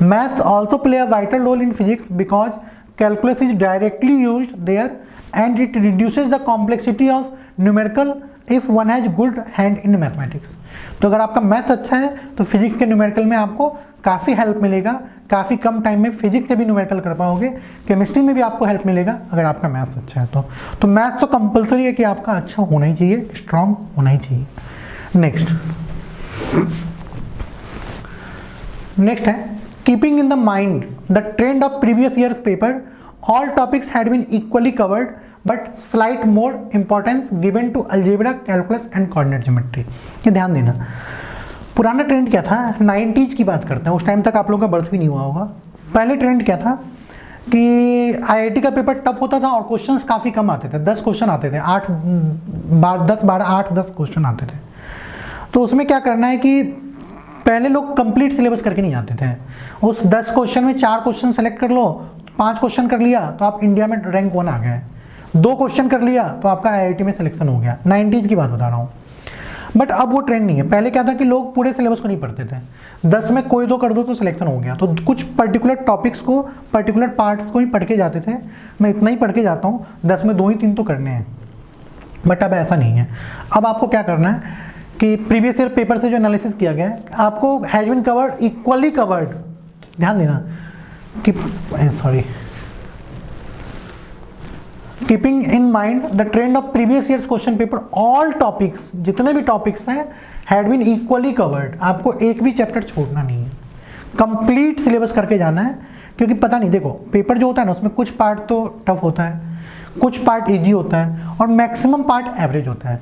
Maths also play a vital role in physics because calculus is directly used there and it reduces the complexity of numerical if one has good hand in mathematics. तो अगर आपका मैथ अच्छा है तो फिजिक्स के numerical में आपको काफ़ी हेल्प मिलेगा, काफ़ी कम टाइम में फिजिक्स के भी न्यूमेरिकल कर पाओगे, केमिस्ट्री में भी आपको हेल्प मिलेगा अगर आपका मैथ्स अच्छा है तो मैथ्स तो कंपलसरी है कि आपका अच्छा होना ही चाहिए, स्ट्रांग होना ही चाहिए। नेक्स्ट है keeping in the mind the trend of previous years paper, all topics had been equally covered but slight more importance given to algebra, calculus and coordinate geometry. ये ध्यान देना, पुराना ट्रेंड क्या था, 90s की बात करते हैं, उस टाइम तक आप लोगों का बर्थ भी नहीं हुआ होगा। पहले ट्रेंड क्या था कि आईआईटी का पेपर टफ होता था और क्वेश्चंस काफ़ी कम आते थे, 10 क्वेश्चन आते थे, 8-10 क्वेश्चन आते थे। तो उसमें क्या करना है कि पहले लोग कंप्लीट सिलेबस करके नहीं जाते थे, उस 10 क्वेश्चन में 4 क्वेश्चन सेलेक्ट कर लो, 5 क्वेश्चन कर लिया तो आप इंडिया में रैंक 1 आ गए, 2 क्वेश्चन कर लिया तो आपका आईआईटी में सिलेक्शन हो गया। 90s की बात बता रहा हूँ। बट अब वो ट्रेंड नहीं है। पहले क्या था कि लोग पूरे सिलेबस को नहीं पढ़ते थे, 10 में कोई 2 कर दो तो सिलेक्शन हो गया, तो कुछ पर्टिकुलर टॉपिक्स को, पर्टिकुलर पार्ट्स को ही पढ़ के जाते थे। मैं इतना ही पढ़ के जाता हूँ, 10 में 2 ही 3 तो करने हैं। बट अब ऐसा नहीं है। अब आपको क्या करना है कि प्रीवियस ईयर पेपर से जो एनालिसिस किया गया है, आपको has been covered, equally covered, ध्यान देना कि keeping in mind the trend of previous years question paper, all topics, जितने भी टॉपिक्स हैं हैड बीन इक्वली कवर्ड। आपको एक भी चैप्टर छोड़ना नहीं है, कंप्लीट सिलेबस करके जाना है। क्योंकि पता नहीं, देखो पेपर जो होता है ना, उसमें कुछ पार्ट तो टफ होता है, कुछ पार्ट इजी होता है और मैक्सिमम पार्ट एवरेज होता है।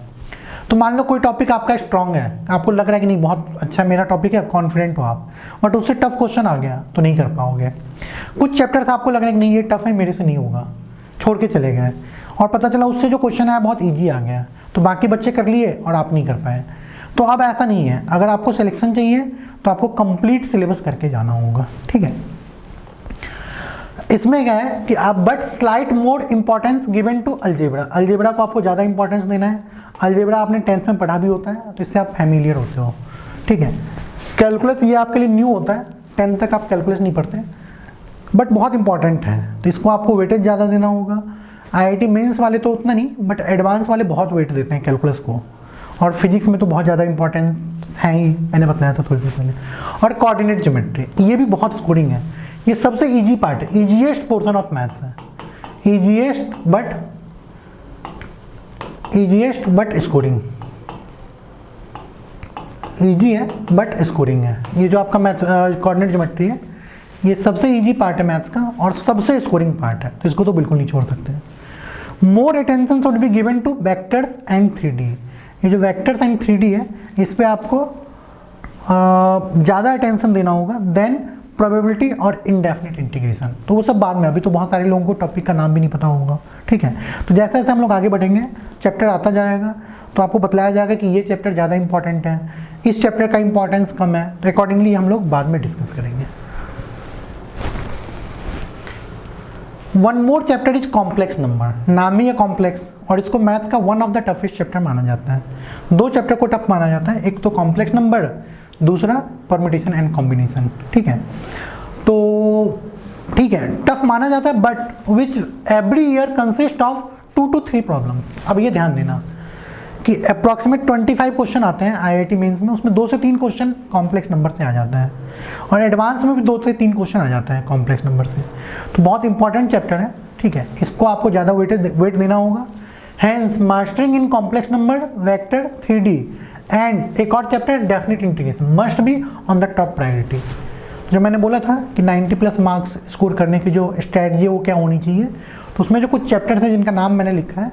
तो मान लो कोई टॉपिक आपका स्ट्रांग है, आपको लग रहा है कि नहीं बहुत अच्छा मेरा टॉपिक है, कॉन्फिडेंट हो आप, बट उससे टफ क्वेश्चन आ गया तो नहीं कर पाओगे। कुछ चैप्टर्स आपको लग रहा है कि नहीं ये टफ है, मेरे से नहीं होगा, छोड़ के चले गए, और पता चला उससे जो क्वेश्चन आया बहुत इजी आ गया, तो बाकी बच्चे कर लिए और आप नहीं कर पाए। तो अब ऐसा नहीं है, अगर आपको सिलेक्शन चाहिए तो आपको कंप्लीट सिलेबस करके जाना होगा, ठीक है। इसमें क्या है कि आप but slight more importance given to algebra, algebra को आपको ज़्यादा इंपॉर्टेंस देना है। अलजेब्रा आपने 10th में पढ़ा भी होता है, तो इससे आप फैमिलियर होते हो, ठीक है। कैलकुलस ये आपके लिए न्यू होता है, 10th तक आप कैलकुलस नहीं पढ़ते, बट बहुत इंपॉर्टेंट है, तो इसको आपको वेटेज ज़्यादा देना होगा। आईआईटी मेंस वाले तो उतना नहीं, बट एडवांस वाले बहुत वेट देते हैं कैलकुलस को, और फिजिक्स में तो बहुत ज़्यादा इंपॉर्टेंस है ही, मैंने बताया था थोड़ी देर पहले। और कोऑर्डिनेट ज्योमेट्री, ये भी बहुत स्कोरिंग है, ये सबसे इजी पार्ट है, इजीएस्ट पोर्शन ऑफ मैथ्स है, इजीएस्ट बट स्कोरिंग, इजी है बट स्कोरिंग है। ये जो आपका मैथ कोऑर्डिनेट ज्योमेट्री है, ये सबसे इजी पार्ट है मैथ्स का और सबसे स्कोरिंग पार्ट है, तो इसको तो बिल्कुल नहीं छोड़ सकते। More attention should be given two vectors and 3D, ये जो वेक्टर्स एंड 3D है, इस पे आपको ज़्यादा अटेंशन देना होगा देन प्रोबेबिलिटी और इनडेफिनिट इंटीग्रेशन। तो वो सब बाद में, अभी तो बहुत सारे लोगों को टॉपिक का नाम भी नहीं पता होगा, ठीक है। तो जैसे जैसे हम लोग आगे बढ़ेंगे, चैप्टर आता जाएगा तो आपको बतलाया जाएगा कि ये चैप्टर ज़्यादा इंपॉर्टेंट है, इस चैप्टर का इंपॉर्टेंस कम है, तो अकॉर्डिंगली हम लोग बाद में डिस्कस करेंगे। One more chapter is complex number, नाम ही है कॉम्प्लेक्स, और इसको मैथ्स का one of the toughest chapter माना जाता है। 2 चैप्टर को टफ माना जाता है, एक तो कॉम्प्लेक्स नंबर, दूसरा परम्यूटेशन एंड कॉम्बिनेशन, ठीक है। तो ठीक है, टफ माना जाता है, but which every year consist of 2 to 3 problems. अब ये ध्यान देना कि अप्रॉक्सीमेट 25 क्वेश्चन आते हैं आईआईटी मेंस में, उसमें 2 से 3 क्वेश्चन कॉम्प्लेक्स नंबर से आ जाता है, और एडवांस में भी 2 से 3 क्वेश्चन आ जाता है कॉम्प्लेक्स नंबर से। तो बहुत इंपॉर्टेंट चैप्टर है, ठीक है, इसको आपको ज़्यादा वेट देना होगा। Hence mastering in complex number, vector, 3D and एक और chapter definite integration must be on the top priority. जो मैंने बोला था कि 90+ मार्क्स स्कोर करने की जो स्ट्रैटेजी है वो क्या होनी चाहिए, तो उसमें जो कुछ चैप्टर्स हैं जिनका नाम मैंने लिखा है,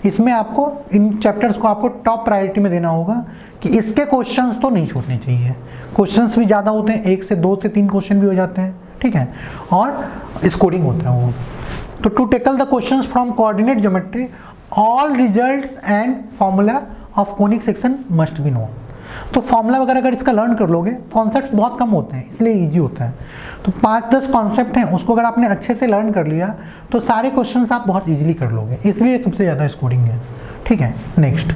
इसमें आपको इन चैप्टर्स को आपको टॉप प्रायोरिटी में देना होगा कि इसके क्वेश्चंस तो नहीं छूटने चाहिए। क्वेश्चंस भी ज़्यादा होते हैं, 1 से 2 से 3 क्वेश्चन भी हो जाते हैं, ठीक है, और स्कोरिंग होता है वो। तो to tackle the questions from coordinate geometry, all results and formula of conic section must be known. तो फॉर्मूला वगैरह अगर इसका लर्न कर लोगे, कॉन्सेप्ट बहुत कम होते हैं इसलिए इजी होता है। तो 5-10 कॉन्सेप्ट हैं, उसको अगर आपने अच्छे से लर्न कर लिया तो सारे क्वेश्चंस आप बहुत इजीली कर लोगे, इसलिए सबसे ज़्यादा स्कोरिंग है, ठीक है। Next,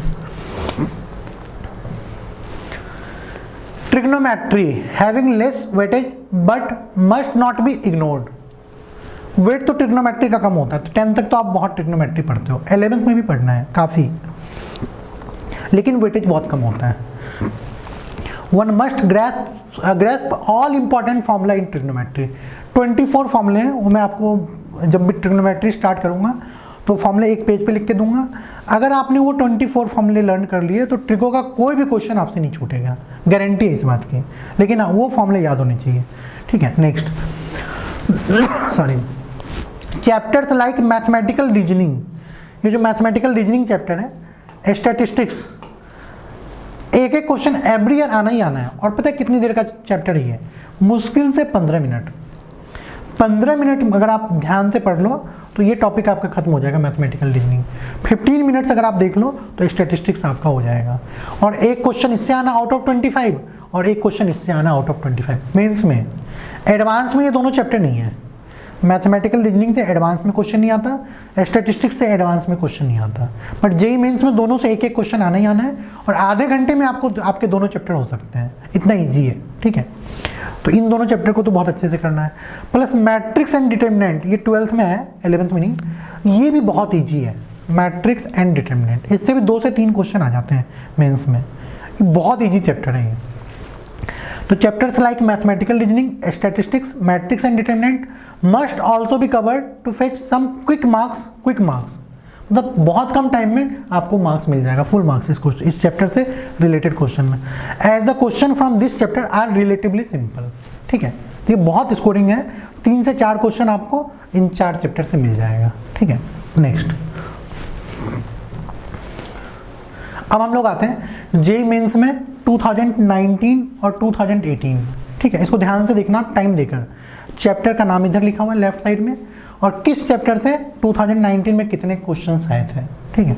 trigonometry having less weightage but must not be ignored. Weight तो ट्रिग्नोमेट्री का कम होता है, तो 10th तक तो आप बहुत ट्रिग्नोमेट्री पढ़ते हो, 11th में भी पढ़ना है काफ़ी, लेकिन वेटेज बहुत कम होता है। One must grasp all important formula in trigonometry. 24 फॉर्मूले हैं, वो मैं आपको जब भी ट्रिग्नोमेट्री स्टार्ट करूंगा तो फॉर्मूले एक पेज पे लिख के दूंगा। अगर आपने वो 24 फॉर्मूले लर्न कर लिए तो ट्रिको का कोई भी क्वेश्चन आपसे नहीं छूटेगा, गारंटी है इस बात की। लेकिन हाँ, वो फॉर्मूले याद होने चाहिए, ठीक है। Next sorry, chapters like mathematical reasoning, ये जो मैथमेटिकल रीजनिंग चैप्टर है, स्टैटिस्टिक्स, एक एक क्वेश्चन एवरी ईयर आना ही आना है। और पता है कितनी देर का चैप्टर ही है? मुश्किल से 15 मिनट। 15 मिनट अगर आप ध्यान से पढ़ लो तो ये टॉपिक आपका खत्म हो जाएगा मैथमेटिकल रीजनिंग। 15 मिनट्स अगर आप देख लो तो स्टैटिस्टिक्स आपका हो जाएगा। और एक क्वेश्चन इससे आना आउट ऑफ 25 और एक क्वेश्चन इससे आना आउट ऑफ 25 मेंस में। एडवांस में ये दोनों चैप्टर नहीं है, मैथमेटिकल रीजनिंग से एडवांस में क्वेश्चन नहीं आता, स्टैटिस्टिक्स से एडवांस में क्वेश्चन नहीं आता, बट जेईई मेंस में दोनों से एक एक क्वेश्चन आना ही आना है। और आधे घंटे में आपको आपके दोनों चैप्टर हो सकते हैं, इतना ईजी है, ठीक है। तो इन दोनों चैप्टर को तो बहुत अच्छे से करना है। प्लस मैट्रिक्स एंड डिटर्मिनेंट, ये 12th में है, 11th में नहीं, ये भी बहुत ईजी है। मैट्रिक्स एंड डिटर्मिनेंट, इससे भी 2 से 3 क्वेश्चन आ जाते हैं मेंस में, बहुत ईजी चैप्टर है ये। तो chapters like mathematical reasoning, statistics, matrix and determinant must also be covered to fetch some quick marks. मतलब बहुत कम टाइम में आपको मार्क्स मिल जाएगा, फुल मार्क्स इस चैप्टर से रिलेटेड क्वेश्चन में, as the question from this chapter are relatively simple, ठीक है। तो ये बहुत स्कोरिंग है, 3 से 4 क्वेश्चन आपको इन 4 चैप्टर से मिल जाएगा, ठीक है। नेक्स्ट, अब हम लोग आते हैं जेईई मेंस में 2019 और 2018, ठीक है। इसको ध्यान से देखना, टाइम देकर। चैप्टर का नाम इधर लिखा हुआ है लेफ्ट साइड में, और किस चैप्टर से 2019 में कितने क्वेश्चंस आए थे, ठीक है,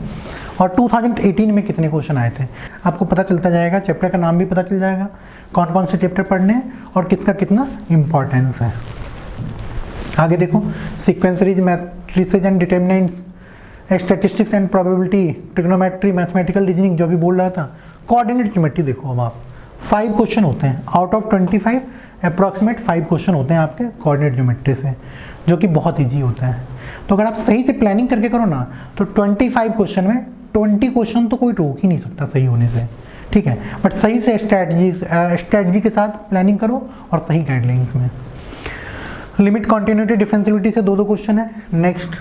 और 2018 में कितने क्वेश्चन आए थे, आपको पता चलता जाएगा। चैप्टर का नाम भी पता चल जाएगा, कौन कौन से चैप्टर पढ़ने हैं और किसका कितना इंपॉर्टेंस है। आगे देखो, sequences series, matrices and determinants, statistics and probability, trigonometry, mathematical reasoning जो भी बोल रहा था, कोऑर्डिनेट ज्योमेट्री। देखो अब आप 5 क्वेश्चन होते हैं आउट ऑफ 25, अप्रॉक्सीमेट 5 क्वेश्चन होते हैं आपके कोऑर्डिनेट ज्योमेट्री से, जो कि बहुत इजी होता है। तो अगर आप सही से प्लानिंग करके करो ना तो 25 क्वेश्चन में 20 क्वेश्चन तो कोई रोक ही नहीं सकता सही होने से, ठीक है। बट सही से स्ट्रैटेजी के साथ प्लानिंग करो और सही गाइडलाइंस में। लिमिट, कॉन्टिन्यूटी, डिफरेंशियबिलिटी से 2-2 क्वेश्चन है। नेक्स्ट,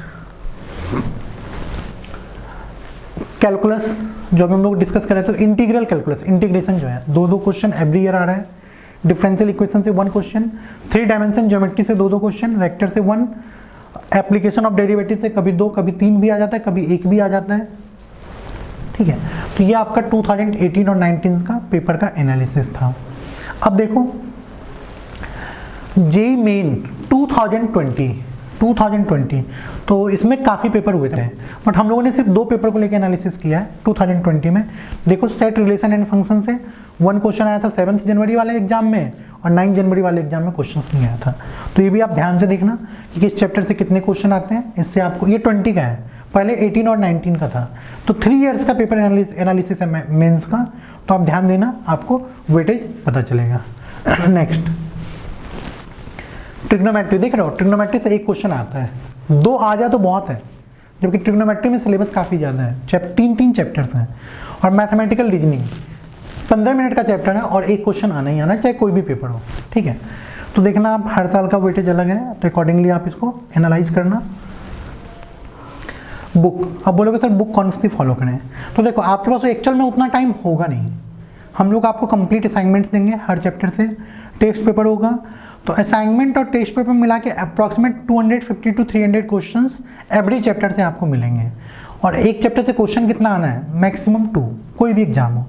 कैलकुलस जो हम लोग डिस्कस कर रहे थे, तो इंटीग्रल कैलकुलस, इंटीग्रेशन जो है 2-2 क्वेश्चन एवरी ईयर आ रहा है। डिफरेंशियल इक्वेशन से 1 क्वेश्चन, 3 डायमेंशन ज्योमेट्री से 2-2 क्वेश्चन, वेक्टर से 1, एप्लीकेशन ऑफ डेरिवेटिव से कभी 2 कभी 3 भी आ जाता है, कभी 1 भी आ जाता है, ठीक है। तो ये आपका 2018 और 19 का पेपर का एनालिसिस था। अब देखो जेईई मेन 2020, तो इसमें काफ़ी पेपर हुए थे, बट हम लोगों ने सिर्फ 2 पेपर को लेकर एनालिसिस किया है 2020 में। देखो, सेट, रिलेशन एंड फंक्शन से 1 क्वेश्चन आया था 7 जनवरी वाले एग्जाम में, और 9 जनवरी वाले एग्जाम में क्वेश्चन नहीं आया था। तो ये भी आप ध्यान से देखना कि किस चैप्टर से कितने क्वेश्चन आते हैं। इससे आपको, ये 20 का है, पहले 18 और 19 का था, तो 3 इयर्स का पेपर एनालिसिस है मेंस का, तो आप ध्यान देना, आपको वेटेज पता चलेगा। नेक्स्ट, ट्रिग्नोमेट्री, देख रहे हो, ट्रिग्नोमेट्री से 1 क्वेश्चन आता है, 2 आ जाए तो बहुत है, जबकि ट्रिग्नोमेट्री में सिलेबस काफ़ी ज़्यादा है, 3 चैप्टर्स हैं। और मैथमेटिकल रीजनिंग 15 मिनट का चैप्टर है और 1 क्वेश्चन आना ही आना, चाहे कोई भी पेपर हो, ठीक है। तो देखना, आप हर साल का वेटेज अलग है, तो अकॉर्डिंगली आप इसको एनालाइज करना। बुक, अब बोलोगे सर बुक कौन सी फॉलो करें, तो देखो आपके पास एक्चुअल में उतना टाइम होगा नहीं, हम लोग आपको कंप्लीट असाइनमेंट्स देंगे हर चैप्टर से, टेस्ट पेपर होगा, तो असाइनमेंट और टेस्ट पेपर मिला के approximate 250 to 300 questions every chapter से आपको मिलेंगे। और एक चैप्टर से क्वेश्चन कितना आना है, मैक्सिमम 2, कोई भी एग्जाम हो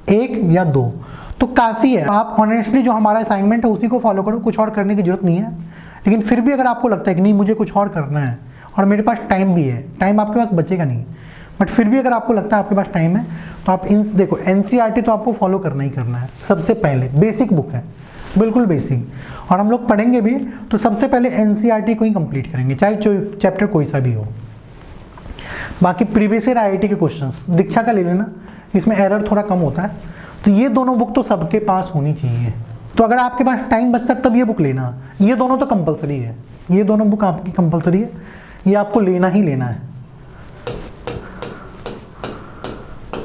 1 या 2 तो काफ़ी है। आप ऑनेस्टली जो हमारा असाइनमेंट है उसी को फॉलो करो, कुछ और करने की जरूरत नहीं है। लेकिन फिर भी अगर आपको लगता है कि नहीं मुझे कुछ और करना है और मेरे पास टाइम भी है, टाइम आपके पास बचेगा नहीं, बट फिर भी अगर आपको लगता है आपके पास टाइम है तो आप देखो एनसीईआरटी तो आपको फॉलो करना ही करना है। सबसे पहले बेसिक बुक है, बिल्कुल बेसिक, और हम लोग पढ़ेंगे भी तो सबसे पहले एनसीईआरटी को ही कंप्लीट करेंगे, चाहे चैप्टर कोई सा भी हो। बाकी प्रीवियस ईयर आईआईटी के क्वेश्चंस दीक्षा का ले लेना, इसमें एरर थोड़ा कम होता है, तो ये दोनों बुक तो सबके पास होनी चाहिए। तो अगर आपके पास टाइम बचता है तब ये बुक लेना, ये दोनों तो कंपलसरी है, ये दोनों बुक आपकी कंपलसरी है, ये आपको लेना ही लेना है,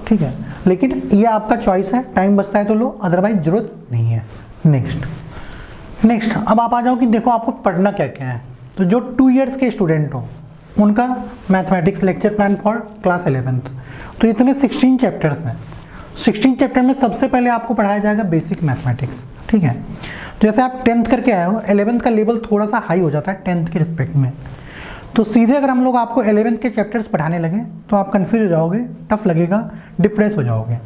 ठीक है। लेकिन ये आपका चॉइस है, टाइम बचता है तो लो, अदरवाइज जरूरत नहीं है। नेक्स्ट अब आप आ जाओ कि देखो आपको पढ़ना क्या क्या है। तो जो 2 इयर्स के स्टूडेंट हो, उनका mathematics lecture plan for class 11th। तो इतने 16 चैप्टर्स हैं। 16 चैप्टर में सबसे पहले आपको पढ़ाया जाएगा बेसिक मैथमेटिक्स, ठीक है। तो जैसे आप 10th करके आए हो, 11th का लेवल थोड़ा सा हाई हो जाता है 10th के रिस्पेक्ट में। तो सीधे अगर हम लोग आपको 11th के चैप्टर्स पढ़ाने लगे तो आप कंफ्यूज हो जाओगे, टफ लगेगा, डिप्रेस हो जाओगे।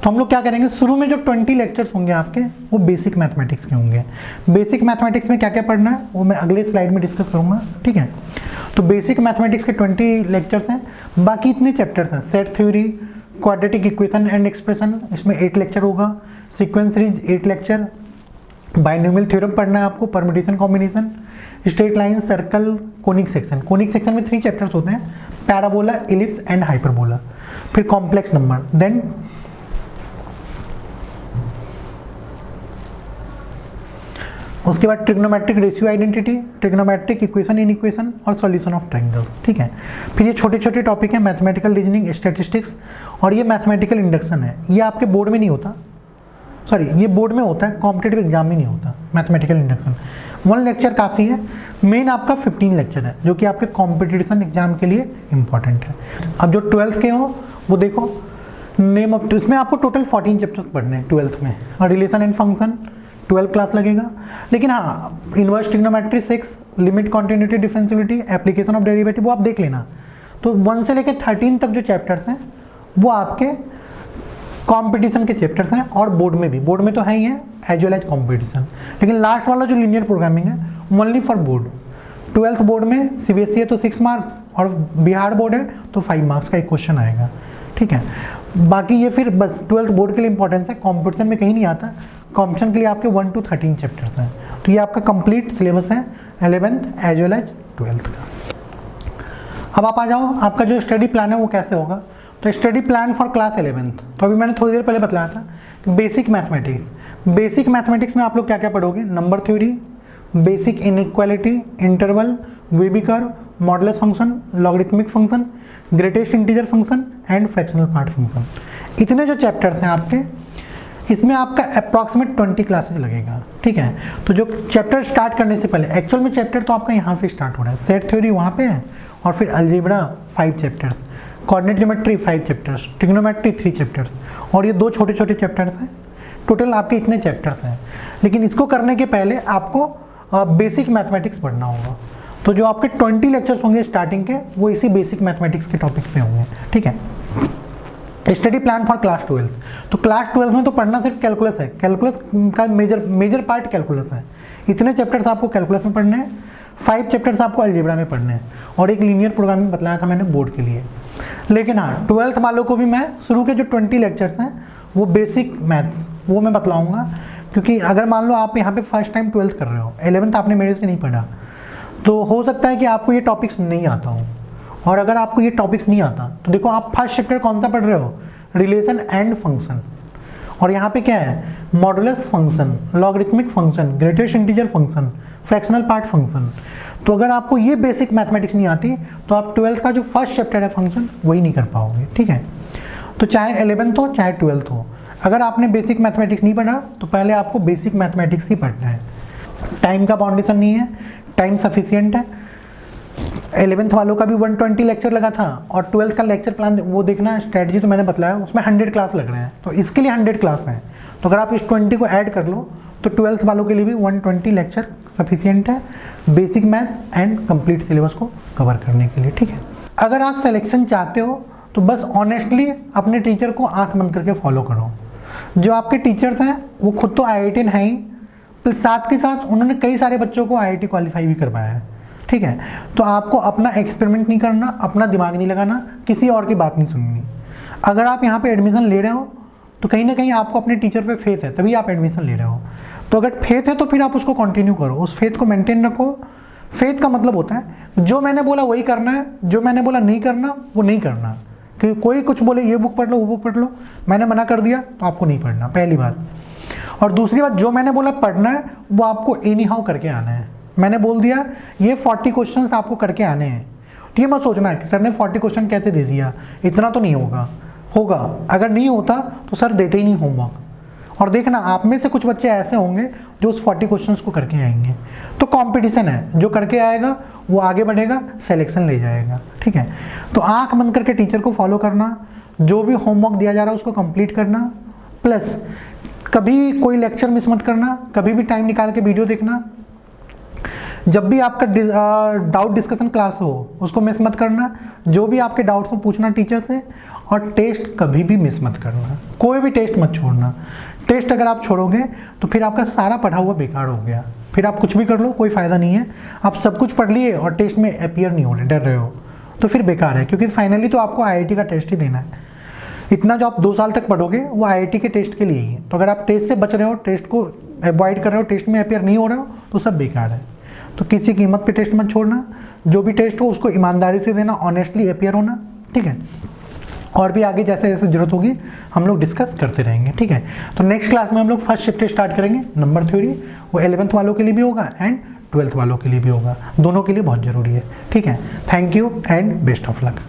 तो हम लोग क्या करेंगे, शुरू में जो 20 लेक्चर्स होंगे आपके वो बेसिक मैथमेटिक्स के होंगे। बेसिक मैथमेटिक्स में क्या क्या पढ़ना है वो मैं अगले स्लाइड में डिस्कस करूँगा, ठीक है। तो बेसिक मैथमेटिक्स के 20 लेक्चर्स हैं। बाकी इतने चैप्टर्स हैं, set theory, quadratic equation and expression, इसमें 8 लेक्चर होगा। Sequence series 8 lecture. Binomial theorem पढ़ना है आपको, permutation combination, straight line, circle, conic section. Conic section में 3 चैप्टर्स होते हैं, पैराबोला, इलिप्स एंड हाइपरबोला। फिर कॉम्प्लेक्स नंबर, देन उसके बाद trigonometric ratio identity, trigonometric equation in equation और सॉल्यूशन ऑफ ट्रायंगल्स, ठीक है। फिर ये छोटे छोटे टॉपिक हैं, मैथमेटिकल रीजनिंग, स्टैटिस्टिक्स और ये मैथमेटिकल इंडक्शन है। ये आपके बोर्ड में नहीं होता, सॉरी ये बोर्ड में होता है, कॉम्पिटेटिव एग्जाम में नहीं होता मैथमेटिकल इंडक्शन। 1 लेक्चर काफ़ी है। मेन आपका 15 लेक्चर है जो कि आपके कॉम्पिटिशन एग्जाम के लिए इंपॉर्टेंट है। अब जो 12th के हो वो देखो, नेम ऑफ, इसमें आपको टोटल 14 चैप्टर्स पढ़ने हैं 12th में। और रिलेशन एंड फंक्शन 12 क्लास लगेगा। लेकिन हाँ, inverse trigonometry 6, limit continuity differentiability, application of derivative वो आप देख लेना। तो 1 से लेकर 13 तक जो चैप्टर्स हैं वो आपके कंपटीशन के चैप्टर्स हैं। और बोर्ड में भी, बोर्ड में तो है ही है एज वेल एज कॉम्पिटिशन, लेकिन लास्ट वाला जो लीनियर प्रोग्रामिंग है only for board. 12th board में सीबीएसई है तो 6 मार्क्स और बिहार बोर्ड है तो 5 मार्क्स का एक क्वेश्चन आएगा, ठीक है। बाकी ये फिर बस 12th बोर्ड के लिए इंपॉर्टेंस है, कॉम्पिटिशन में कहीं नहीं आता। कॉम्पिटिशन के लिए आपके 1 to 13 चैप्टर्स हैं। तो ये आपका कंप्लीट सिलेबस है 11th as well as 12th का। अब आप आ जाओ, आपका जो स्टडी प्लान है वो कैसे होगा। तो study plan for class 11th, तो अभी मैंने थोड़ी देर पहले बताया था कि बेसिक मैथमेटिक्स। बेसिक मैथमेटिक्स में आप लोग क्या क्या पढ़ोगे, number theory, basic inequality, interval, wavy curve, modulus function, logarithmic function, greatest integer function and fractional part function. इतने जो चैप्टर्स हैं आपके, इसमें आपका अप्रॉक्सीमेट 20 क्लासेज लगेगा, ठीक है। तो जो चैप्टर स्टार्ट करने से पहले, एक्चुअल में चैप्टर तो आपका यहाँ से स्टार्ट हो रहा है, सेट थ्योरी वहाँ पे है और फिर algebra 5 chapters, coordinate geometry 5 chapters, trigonometry 3 chapters और ये 2 छोटे छोटे चैप्टर्स हैं। टोटल आपके इतने चैप्टर्स हैं। लेकिन इसको करने के पहले आपको बेसिक मैथमेटिक्स पढ़ना होगा। तो जो आपके 20 लेक्चर्स होंगे स्टार्टिंग के वो इसी बेसिक मैथमेटिक्स के टॉपिक्स पे होंगे, ठीक है। Study plan for class 12th, तो क्लास 12th में तो पढ़ना सिर्फ कैलकुलस है। कैलकुलस का मेजर पार्ट कैलकुलस है। इतने चैप्टर्स आपको कैलकुलस में पढ़ने हैं, 5 चैप्टर्स आपको अलजेब्रा में पढ़ने हैं और एक लीनियर प्रोग्रामिंग बताया था मैंने बोर्ड के लिए। लेकिन हाँ, 12th वालों को भी मैं शुरू के जो 20 लेक्चर्स हैं वो बेसिक मैथ्स वो मैं बतलाऊँगा, क्योंकि अगर मान लो आप यहाँ पे फर्स्ट टाइम 12th कर रहे हो, 11th आपने मेरे से नहीं पढ़ा, तो हो सकता है कि आपको ये टॉपिक्स नहीं आता हो। और अगर आपको ये टॉपिक्स नहीं आता तो देखो आप फर्स्ट चैप्टर कौन सा पढ़ रहे हो, रिलेशन एंड फंक्शन। और यहाँ पे क्या है, modulus function, logarithmic function, greatest integer function, fractional part function. तो अगर आपको ये बेसिक मैथमेटिक्स नहीं आती तो आप 12th का जो फर्स्ट चैप्टर है फंक्शन वही नहीं कर पाओगे, ठीक है। तो चाहे 11th हो चाहे 12th हो, अगर आपने बेसिक मैथमेटिक्स नहीं पढ़ा तो पहले आपको बेसिक मैथमेटिक्स ही पढ़ना है। टाइम का बाउंडेशन नहीं है, टाइम सफिशिएंट है। 11th वालों का भी 120 लेक्चर लगा था और 12th का लेक्चर प्लान वो देखना, स्ट्रेटजी तो मैंने बताया, उसमें 100 क्लास लग रहे हैं। तो इसके लिए 100 क्लास हैं। तो अगर आप इस 20 को ऐड कर लो तो 12th वालों के लिए भी 120 लेक्चर सफिशिएंट है basic math and complete syllabus को कवर करने के लिए, ठीक है। अगर आप सिलेक्शन चाहते हो तो बस ऑनेस्टली अपने टीचर को आंख बंद करके फॉलो करो। जो आपके टीचर्स हैं वो खुद तो IITian हैं ही, प्लस साथ के साथ उन्होंने कई सारे बच्चों को IIT क्वालिफाई भी करवाया है, ठीक है। तो आपको अपना एक्सपेरिमेंट नहीं करना, अपना दिमाग नहीं लगाना, किसी और की बात नहीं सुननी। अगर आप यहाँ पे एडमिशन ले रहे हो तो कहीं ना कहीं आपको अपने टीचर पे फेथ है, तभी आप एडमिशन ले रहे हो। तो अगर फेथ है तो फिर आप उसको कंटिन्यू करो, उस फेथ को मेंटेन रखो। फेथ का मतलब होता है जो मैंने बोला वही करना है, जो मैंने बोला नहीं करना वो नहीं करना। कि कोई कुछ बोले ये बुक पढ़ लो वो बुक पढ़ लो, मैंने मना कर दिया तो आपको नहीं पढ़ना, पहली बात। और दूसरी बात, जो मैंने बोला पढ़ना है वो आपको एनी हाउ करके आना है। मैंने बोल दिया ये 40 क्वेश्चंस आपको करके आने हैं, तो ये मत सोचना है कि सर ने 40 क्वेश्चन कैसे दे दिया, इतना तो नहीं होगा। होगा, अगर नहीं होता तो सर देते ही नहीं होमवर्क। और देखना आप में से कुछ बच्चे ऐसे होंगे जो उस 40 क्वेश्चंस को करके आएंगे। तो कंपटीशन है, जो करके आएगा वो आगे बढ़ेगा, सिलेक्शन ले जाएगा, ठीक है। तो आंख बंद करके टीचर को फॉलो करना, जो भी होमवर्क दिया जा रहा है उसको कंप्लीट करना, प्लस कभी कोई लेक्चर मिस मत करना, कभी भी टाइम निकाल के वीडियो देखना, जब भी आपका डाउट डिस्कशन क्लास हो उसको मिस मत करना, जो भी आपके डाउट्स हो पूछना टीचर से, और टेस्ट कभी भी मिस मत करना, कोई भी टेस्ट मत छोड़ना। टेस्ट अगर आप छोड़ोगे तो फिर आपका सारा पढ़ा हुआ बेकार हो गया, फिर आप कुछ भी कर लो कोई फ़ायदा नहीं है। आप सब कुछ पढ़ लिए और टेस्ट में अपीयर नहीं हो रहे, डर रहे हो, तो फिर बेकार है, क्योंकि फाइनली तो आपको IIT का टेस्ट ही देना है। इतना जो आप 2 साल तक पढ़ोगे वो IIT के टेस्ट के लिए ही है। तो अगर आप टेस्ट से बच रहे हो, टेस्ट को अवॉइड कर रहे हो, टेस्ट में अपीयर नहीं हो रहे हो, तो सब बेकार है। तो किसी कीमत पे टेस्ट मत छोड़ना, जो भी टेस्ट हो उसको ईमानदारी से देना, ऑनेस्टली अपीयर होना, ठीक है। और भी आगे जैसे जैसे जरूरत होगी हम लोग डिस्कस करते रहेंगे, ठीक है। तो नेक्स्ट क्लास में हम लोग फर्स्ट शिफ्ट स्टार्ट करेंगे, नंबर थ्योरी, वो 11th वालों के लिए भी होगा एंड 12th वालों के लिए भी होगा, दोनों के लिए बहुत ज़रूरी है, ठीक है। Thank you and best of luck.